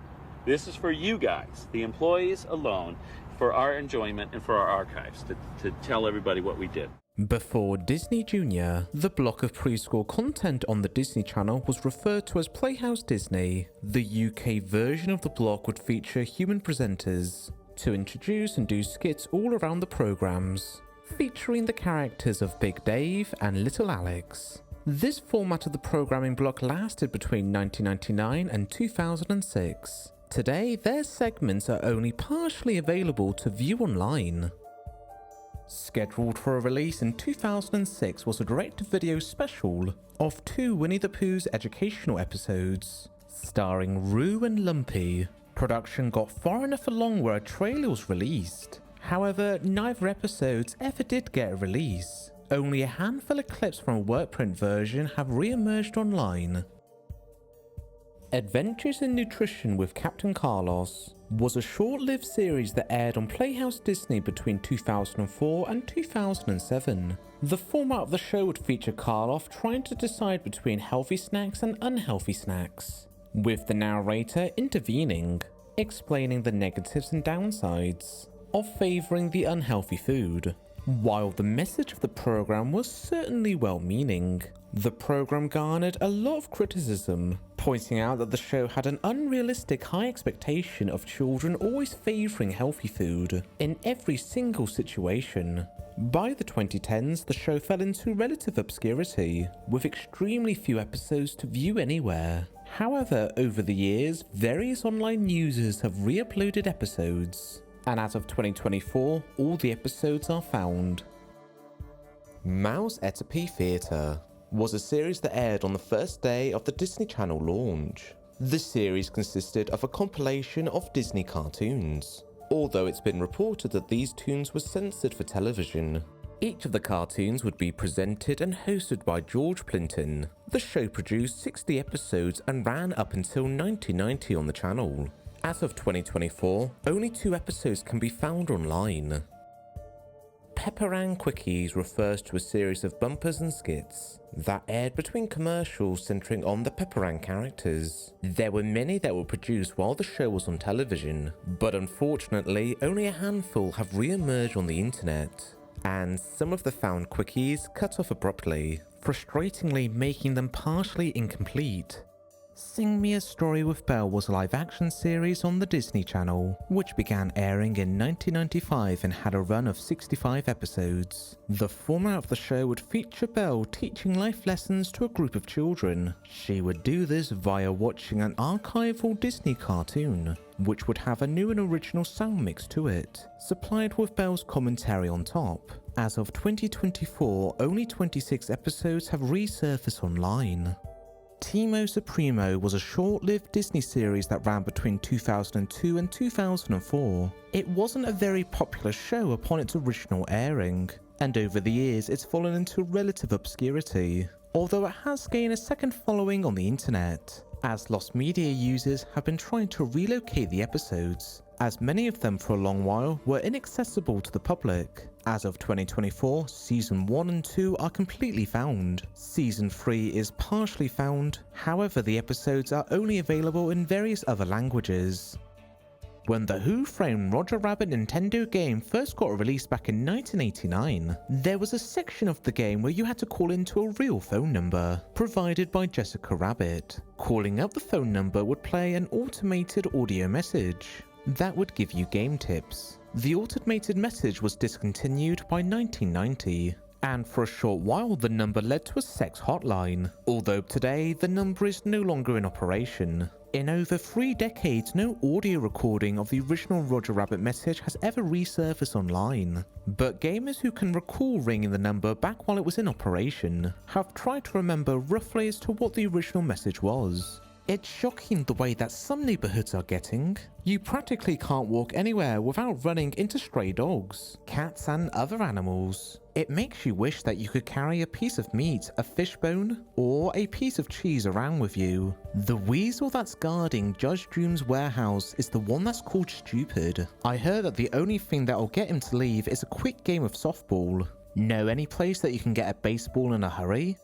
This is for you guys, the employees alone, for our enjoyment and for our archives, to tell everybody what we did. Before Disney Junior, the block of preschool content on the Disney Channel was referred to as Playhouse Disney. The UK version of the block would feature human presenters to introduce and do skits all around the programs, featuring the characters of Big Dave and Little Alex. This format of the programming block lasted between 1999 and 2006. Today, their segments are only partially available to view online. Scheduled for a release in 2006 was a direct-to-video special of 2 Winnie the Pooh's educational episodes, starring Roo and Lumpy. Production got far enough along where a trailer was released. However, neither episodes ever did get a release. Only a handful of clips from a work print version have re-emerged online. Adventures in Nutrition with Captain Carlos was a short-lived series that aired on Playhouse Disney between 2004 and 2007. The format of the show would feature Carlos trying to decide between healthy snacks and unhealthy snacks, with the narrator intervening, explaining the negatives and downsides of favouring the unhealthy food. While the message of the program was certainly well-meaning, the program garnered a lot of criticism, pointing out that the show had an unrealistic high expectation of children always favouring healthy food in every single situation. By the 2010s, the show fell into relative obscurity, with extremely few episodes to view anywhere. However, over the years, various online users have re-uploaded episodes, and as of 2024, all the episodes are found. Mouse Etopy Theatre was a series that aired on the first day of the Disney Channel launch. The series consisted of a compilation of Disney cartoons, although it's been reported that these tunes were censored for television. Each of the cartoons would be presented and hosted by George Plimpton. The show produced 60 episodes and ran up until 1990 on the channel. As of 2024, only 2 episodes can be found online. Pepperang Quickies refers to a series of bumpers and skits that aired between commercials centering on the Pepperang characters. There were many that were produced while the show was on television, but unfortunately only a handful have re-emerged on the internet, and some of the found quickies cut off abruptly, frustratingly making them partially incomplete. Sing Me a Story with Belle was a live-action series on the Disney Channel, which began airing in 1995 and had a run of 65 episodes. The format of the show would feature Belle teaching life lessons to a group of children. She would do this via watching an archival Disney cartoon, which would have a new and original sound mix to it, supplied with Belle's commentary on top. As of 2024, only 26 episodes have resurfaced online. Timo Supremo was a short-lived Disney series that ran between 2002 and 2004. It wasn't a very popular show upon its original airing, and over the years it's fallen into relative obscurity, although it has gained a second following on the internet, as lost media users have been trying to relocate the episodes, as many of them for a long while were inaccessible to the public. As of 2024, Season 1 and 2 are completely found. Season 3 is partially found, however the episodes are only available in various other languages. When the Who Framed Roger Rabbit Nintendo game first got released back in 1989, there was a section of the game where you had to call into a real phone number, provided by Jessica Rabbit. Calling up the phone number would play an automated audio message that would give you game tips. The automated message was discontinued by 1990. And for a short while the number led to a sex hotline, although today the number is no longer in operation. In over 3 decades, no audio recording of the original Roger Rabbit message has ever resurfaced online, but gamers who can recall ringing the number back while it was in operation have tried to remember roughly as to what the original message was. It's shocking the way that some neighborhoods are getting. You practically can't walk anywhere without running into stray dogs, cats and other animals. It makes you wish that you could carry a piece of meat, a fishbone, or a piece of cheese around with you. The weasel that's guarding Judge Doom's warehouse is the one that's called Stupid. I heard that the only thing that'll get him to leave is a quick game of softball. Know any place that you can get a baseball in a hurry?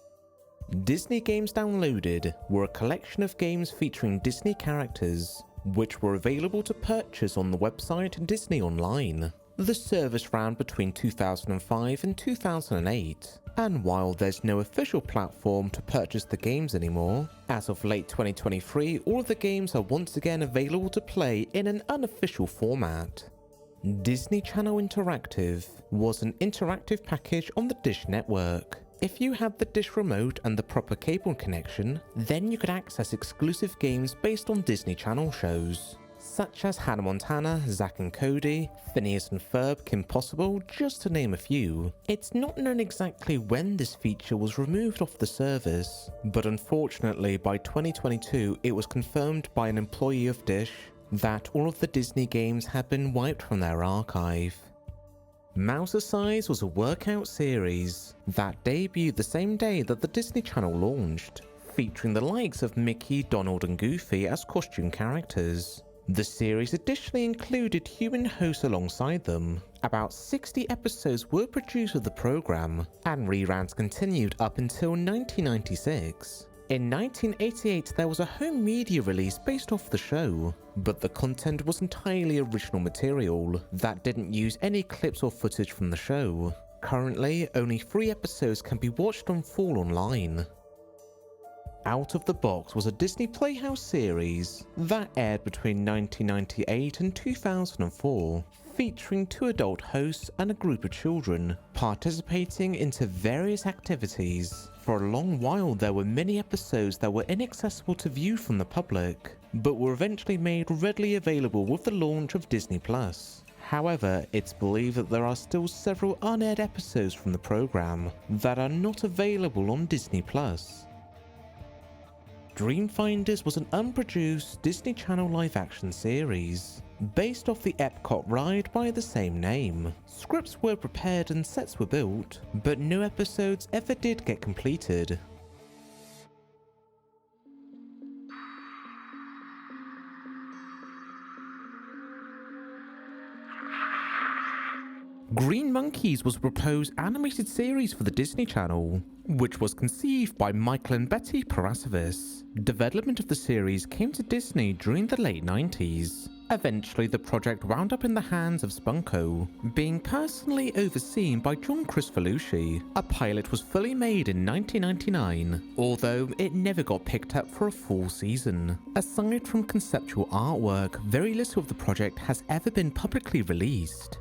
Disney Games Downloaded were a collection of games featuring Disney characters, which were available to purchase on the website Disney Online. The service ran between 2005 and 2008, and while there's no official platform to purchase the games anymore, as of late 2023 all of the games are once again available to play in an unofficial format. Disney Channel Interactive was an interactive package on the Dish network. If you had the Dish remote and the proper cable connection, then you could access exclusive games based on Disney Channel shows, such as Hannah Montana, Zack and Cody, Phineas and Ferb, Kim Possible, just to name a few. It's not known exactly when this feature was removed off the service, but unfortunately by 2022 it was confirmed by an employee of Dish that all of the Disney games had been wiped from their archive. Mouse-A-Size was a workout series that debuted the same day that the Disney Channel launched, featuring the likes of Mickey, Donald and Goofy as costume characters. The series additionally included human hosts alongside them. About 60 episodes were produced of the program, and reruns continued up until 1996. In 1988 there was a home media release based off the show, but the content was entirely original material that didn't use any clips or footage from the show. Currently, only 3 episodes can be watched on full online. Out of the Box was a Disney Playhouse series that aired between 1998 and 2004, featuring 2 adult hosts and a group of children participating into various activities. For a long while there were many episodes that were inaccessible to view from the public, but were eventually made readily available with the launch of Disney+. However, it's believed that there are still several unaired episodes from the program that are not available on Disney+. Dreamfinders was an unproduced Disney Channel live-action series based off the Epcot ride by the same name. Scripts were prepared and sets were built, but no episodes ever did get completed. Green Monkeys was a proposed animated series for the Disney Channel, which was conceived by Michael and Betty Parasevis. Development of the series came to Disney during the late 90s. Eventually the project wound up in the hands of Spunko, being personally overseen by John Cristofalucci. A pilot was fully made in 1999, although it never got picked up for a full season. Aside from conceptual artwork, very little of the project has ever been publicly released.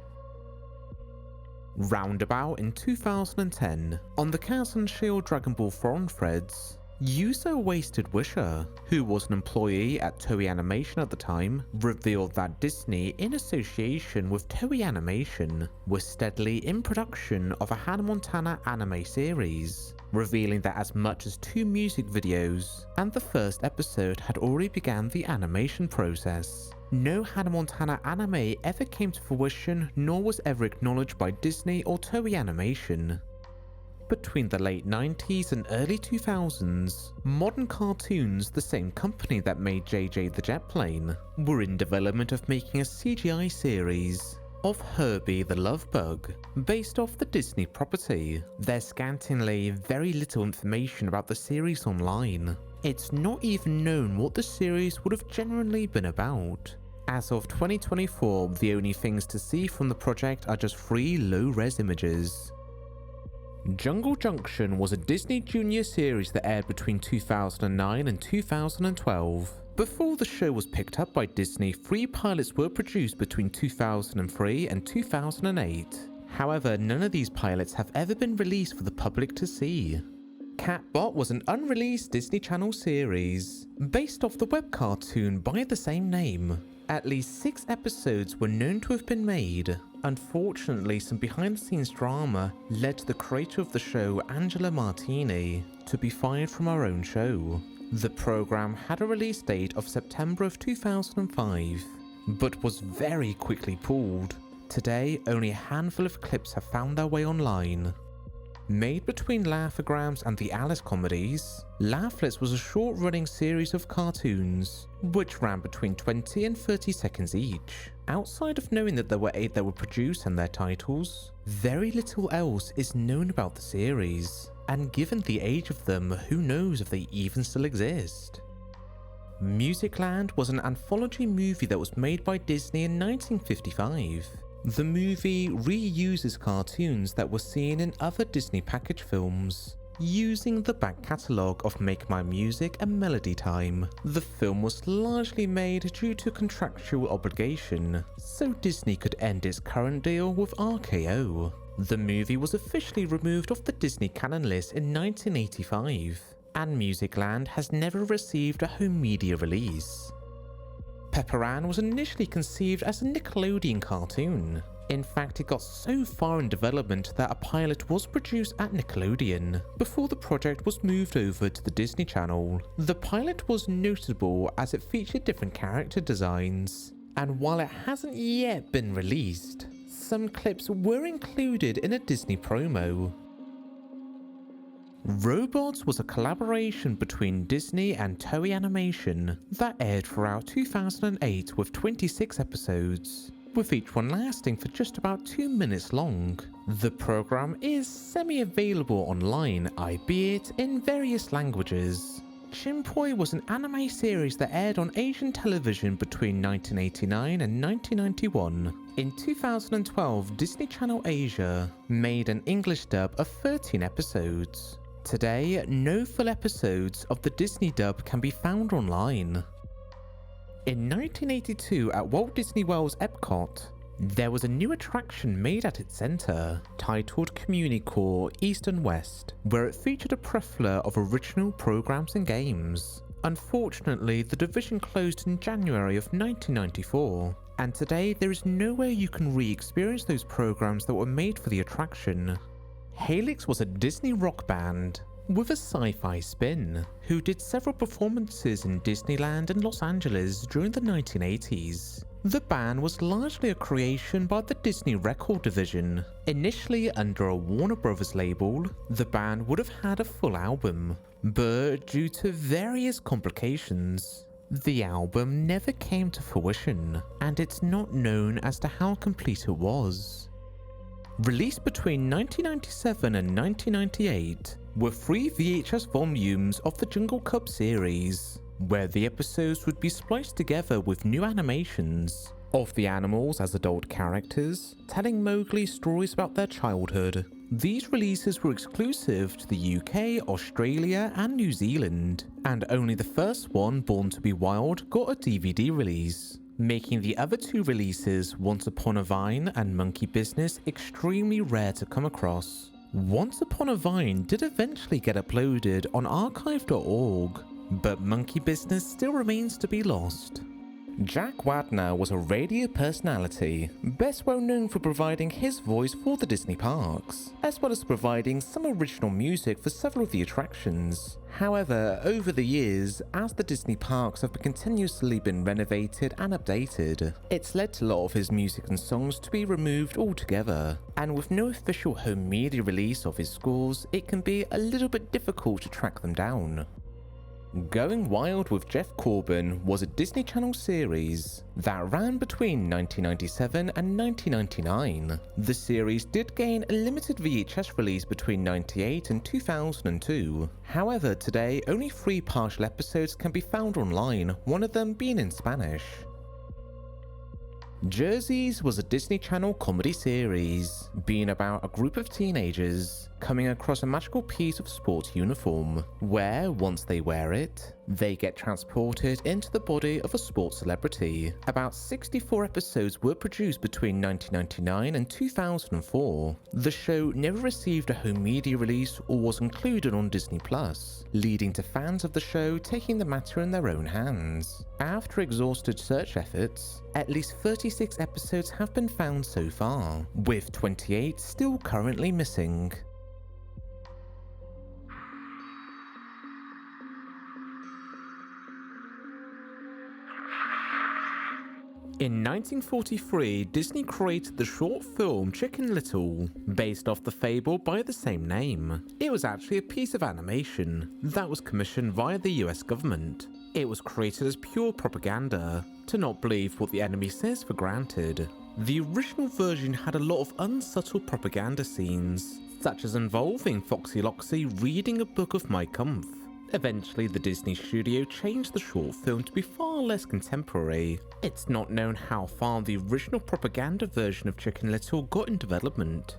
Roundabout in 2010, on the Kazan Shield Dragon Ball forum threads, user Wasted Wisher, who was an employee at Toei Animation at the time, revealed that Disney, in association with Toei Animation, was steadily in production of a Hannah Montana anime series, revealing that as much as 2 music videos and the first episode had already begun the animation process. No Hannah Montana anime ever came to fruition, nor was ever acknowledged by Disney or Toei Animation. Between the late 90s and early 2000s, Modern Cartoons, the same company that made JJ the Jet Plane, were in development of making a CGI series of Herbie the Love Bug, based off the Disney property. There's scantingly very little information about the series online. It's not even known what the series would have genuinely been about. As of 2024, the only things to see from the project are just 3 low-res images. Jungle Junction was a Disney Junior series that aired between 2009 and 2012. Before the show was picked up by Disney, 3 pilots were produced between 2003 and 2008. However, none of these pilots have ever been released for the public to see. Catbot was an unreleased Disney Channel series, based off the web cartoon by the same name. At least 6 episodes were known to have been made. Unfortunately, some behind-the-scenes drama led to the creator of the show, Angela Martini, to be fired from her own show. The program had a release date of September of 2005, but was very quickly pulled. Today, only a handful of clips have found their way online. Made between Laugh-O-Grams and the Alice comedies, Laughlets was a short-running series of cartoons, which ran between 20 and 30 seconds each. Outside of knowing that there were 8 that were produced and their titles, very little else is known about the series, and given the age of them, who knows if they even still exist. Musicland was an anthology movie that was made by Disney in 1955. The movie reuses cartoons that were seen in other Disney package films, using the back catalogue of Make My Music and Melody Time. The film was largely made due to contractual obligation, so Disney could end its current deal with RKO. The movie was officially removed off the Disney canon list in 1985, and Musicland has never received a home media release. Pepper Ann was initially conceived as a Nickelodeon cartoon. In fact, it got so far in development that a pilot was produced at Nickelodeon before the project was moved over to the Disney Channel. The pilot was notable as it featured different character designs, and while it hasn't yet been released, some clips were included in a Disney promo. Robots was a collaboration between Disney and Toei Animation that aired throughout 2008 with 26 episodes, with each one lasting for just about 2 minutes long. The program is semi-available online, albeit in various languages. Chimpoi was an anime series that aired on Asian television between 1989 and 1991. In 2012, Disney Channel Asia made an English dub of 13 episodes. Today, no full episodes of the Disney dub can be found online. In 1982 at Walt Disney World's Epcot, there was a new attraction made at its centre, titled Communicore East and West, where it featured a plethora of original programs and games. Unfortunately, the division closed in January of 1994, and today there is nowhere you can re-experience those programs that were made for the attraction. Helix was a Disney rock band with a sci-fi spin, who did several performances in Disneyland and Los Angeles during the 1980s. The band was largely a creation by the Disney Record division. Initially under a Warner Brothers label, the band would have had a full album, but due to various complications, the album never came to fruition, and it's not known as to how complete it was. Released between 1997 and 1998 were 3 VHS volumes of the Jungle Cub series, where the episodes would be spliced together with new animations of the animals as adult characters, telling Mowgli stories about their childhood. These releases were exclusive to the UK, Australia and New Zealand, and only the first one, Born to be Wild, got a DVD release, making the other 2 releases, Once Upon a Vine and Monkey Business, extremely rare to come across. Once Upon a Vine did eventually get uploaded on archive.org, but Monkey Business still remains to be lost. Jack Wadner was a radio personality, best well known for providing his voice for the Disney parks, as well as providing some original music for several of the attractions. However, over the years, as the Disney parks have continuously been renovated and updated, it's led to a lot of his music and songs to be removed altogether, and with no official home media release of his scores, it can be a little bit difficult to track them down. Going Wild with Jeff Corbin was a Disney Channel series that ran between 1997 and 1999. The series did gain a limited VHS release between 1998 and 2002. However, today only 3 partial episodes can be found online, one of them being in Spanish. Jerseys was a Disney Channel comedy series, being about a group of teenagers coming across a magical piece of sports uniform, where once they wear it, they get transported into the body of a sports celebrity. About 64 episodes were produced between 1999 and 2004. The show never received a home media release or was included on Disney+, leading to fans of the show taking the matter in their own hands. After exhausted search efforts, at least 36 episodes have been found so far, with 28 still currently missing. In 1943, Disney created the short film Chicken Little, based off the fable by the same name. It was actually a piece of animation that was commissioned via the US government. It was created as pure propaganda, to not believe what the enemy says for granted. The original version had a lot of unsubtle propaganda scenes, such as involving Foxy Loxy reading a book of Mein Kampf. Eventually, the Disney studio changed the short film to be far less contemporary. It's not known how far the original propaganda version of Chicken Little got in development.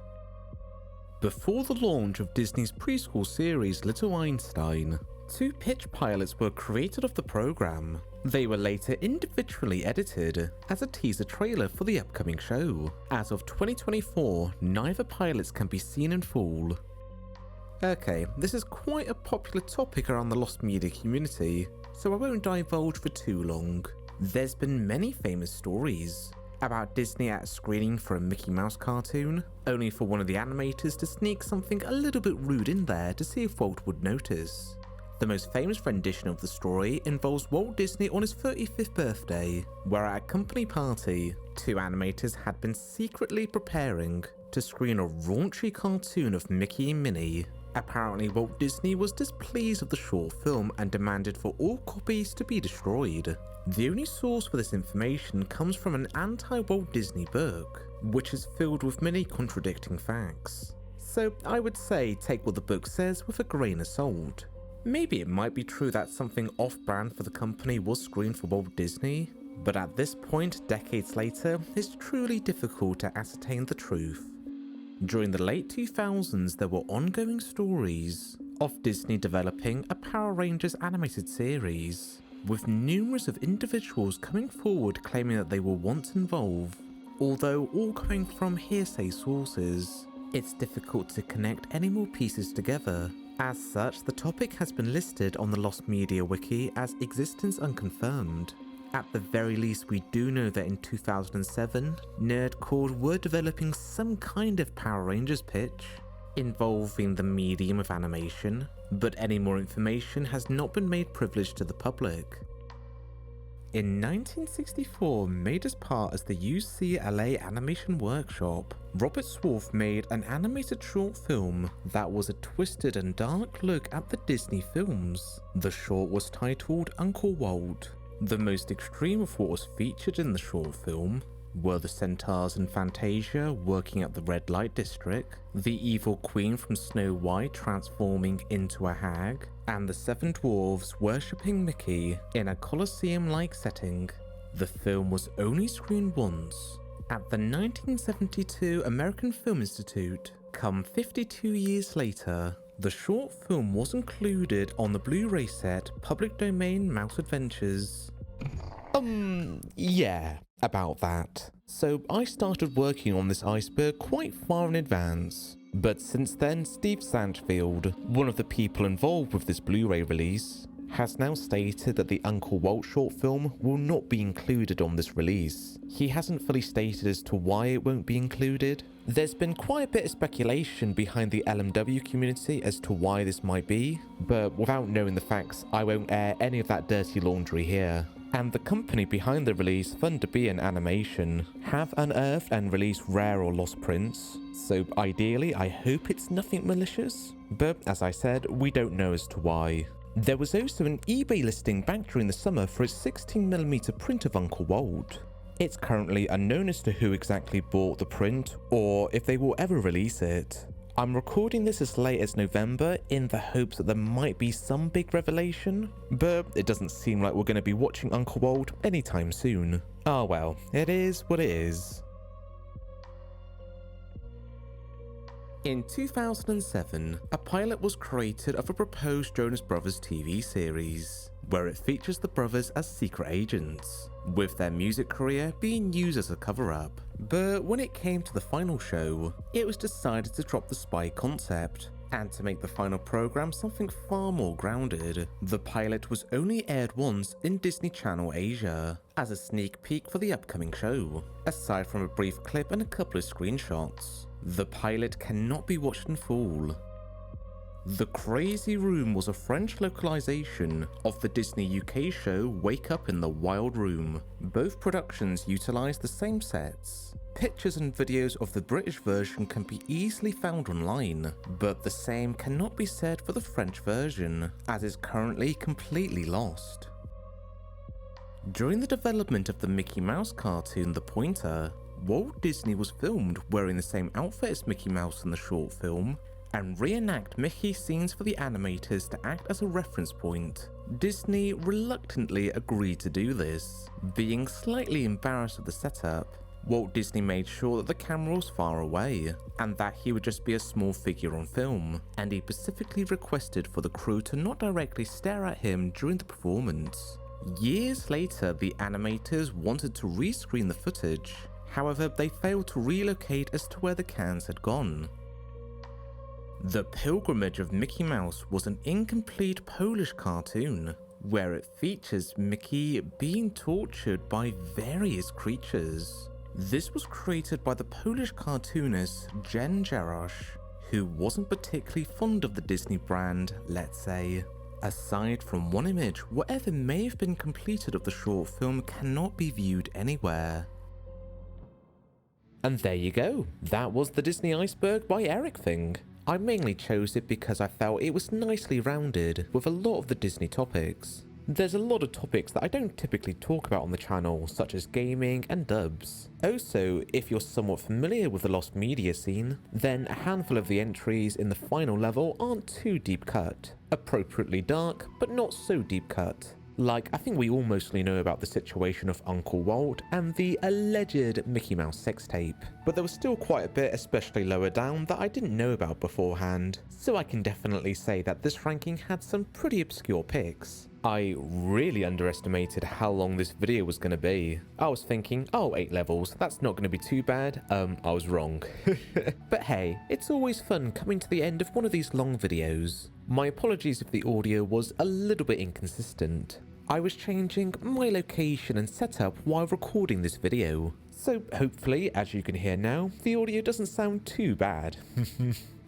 Before the launch of Disney's preschool series Little Einstein, 2 pitch pilots were created of the program. They were later individually edited as a teaser trailer for the upcoming show. As of 2024, neither pilots can be seen in full. Okay, this is quite a popular topic around the lost media community, so I won't divulge for too long. There's been many famous stories about Disney at a screening for a Mickey Mouse cartoon, only for one of the animators to sneak something a little bit rude in there to see if Walt would notice. The most famous rendition of the story involves Walt Disney on his 35th birthday, where at a company party, 2 animators had been secretly preparing to screen a raunchy cartoon of Mickey and Minnie. Apparently, Walt Disney was displeased with the short film and demanded for all copies to be destroyed. The only source for this information comes from an anti-Walt Disney book, which is filled with many contradicting facts. So I would say take what the book says with a grain of salt. Maybe it might be true that something off-brand for the company was screened for Walt Disney, but at this point, decades later, it's truly difficult to ascertain the truth. During the late 2000s, there were ongoing stories of Disney developing a Power Rangers animated series, with numerous of individuals coming forward claiming that they were once involved. Although all coming from hearsay sources, it's difficult to connect any more pieces together. As such, the topic has been listed on the Lost Media Wiki as existence unconfirmed. At the very least, we do know that in 2007, Nerdcore were developing some kind of Power Rangers pitch involving the medium of animation, but any more information has not been made privileged to the public. In 1964, made as part of the UCLA Animation Workshop, Robert Swarth made an animated short film that was a twisted and dark look at the Disney films. The short was titled Uncle Walt. The most extreme of what was featured in the short film were the centaurs in Fantasia working at the red light district, the evil queen from Snow White transforming into a hag, and the 7 dwarves worshipping Mickey in a Colosseum-like setting. The film was only screened once, at the 1972 American Film Institute. Come 52 years later, the short film was included on the Blu-ray set Public Domain Mouse Adventures. Yeah, about that. So I started working on this Iceberg quite far in advance. But since then, Steve Sanchfield, one of the people involved with this Blu-ray release, has now stated that the Uncle Walt short film will not be included on this release. He hasn't fully stated as to why it won't be included. There's been quite a bit of speculation behind the LMW community as to why this might be, but without knowing the facts, I won't air any of that dirty laundry here. And the company behind the release, Thunder Bee and Animation, have unearthed and released rare or lost prints, so ideally I hope it's nothing malicious, but as I said, we don't know as to why. There was also an eBay listing back during the summer for a 16mm print of Uncle Walt. It's currently unknown as to who exactly bought the print, or if they will ever release it. I'm recording this as late as November in the hopes that there might be some big revelation, but it doesn't seem like we're going to be watching Uncle Walt anytime soon. Oh well, it is what it is. In 2007, a pilot was created of a proposed Jonas Brothers TV series, where it features the brothers as secret agents, with their music career being used as a cover-up. But when it came to the final show, it was decided to drop the spy concept, and to make the final program something far more grounded. The pilot was only aired once in Disney Channel Asia, as a sneak peek for the upcoming show, aside from a brief clip and a couple of screenshots. The pilot cannot be watched in full. The Crazy Room was a French localization of the Disney UK show Wake Up in the Wild Room. Both productions utilise the same sets. Pictures and videos of the British version can be easily found online, but the same cannot be said for the French version, as is currently completely lost. During the development of the Mickey Mouse cartoon The Pointer, Walt Disney was filmed wearing the same outfit as Mickey Mouse in the short film, and reenact Mickey scenes for the animators to act as a reference point. Disney reluctantly agreed to do this. Being slightly embarrassed of the setup, Walt Disney made sure that the camera was far away, and that he would just be a small figure on film, and he specifically requested for the crew to not directly stare at him during the performance. Years later, the animators wanted to rescreen the footage, however they failed to relocate as to where the cans had gone. The Pilgrimage of Mickey Mouse was an incomplete Polish cartoon, where it features Mickey being tortured by various creatures. This was created by the Polish cartoonist Jen Jarosz, who wasn't particularly fond of the Disney brand, let's say. Aside from one image, whatever may have been completed of the short film cannot be viewed anywhere. And there you go, that was the Disney Iceberg by Eric thing. I mainly chose it because I felt it was nicely rounded with a lot of the Disney topics. There's a lot of topics that I don't typically talk about on the channel, such as gaming and dubs. Also, if you're somewhat familiar with the lost media scene, then a handful of the entries in the final level aren't too deep cut. Appropriately dark, but not so deep cut. Like, I think we all mostly know about the situation of Uncle Walt and the alleged Mickey Mouse sex tape, but there was still quite a bit, especially lower down, that I didn't know about beforehand, so I can definitely say that this ranking had some pretty obscure picks. I really underestimated how long this video was going to be. I was thinking, oh, 8 levels, that's not going to be too bad. I was wrong. But hey, it's always fun coming to the end of one of these long videos. My apologies if the audio was a little bit inconsistent. I was changing my location and setup while recording this video, so hopefully, as you can hear now, the audio doesn't sound too bad.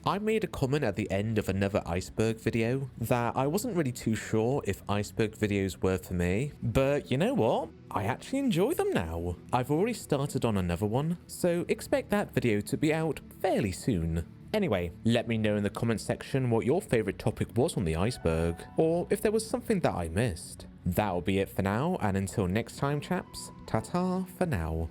I made a comment at the end of another Iceberg video that I wasn't really too sure if Iceberg videos were for me, but you know what? I actually enjoy them now. I've already started on another one, so expect that video to be out fairly soon. Anyway, let me know in the comment section what your favourite topic was on the Iceberg, or if there was something that I missed. That'll be it for now, and until next time chaps, ta-ta for now.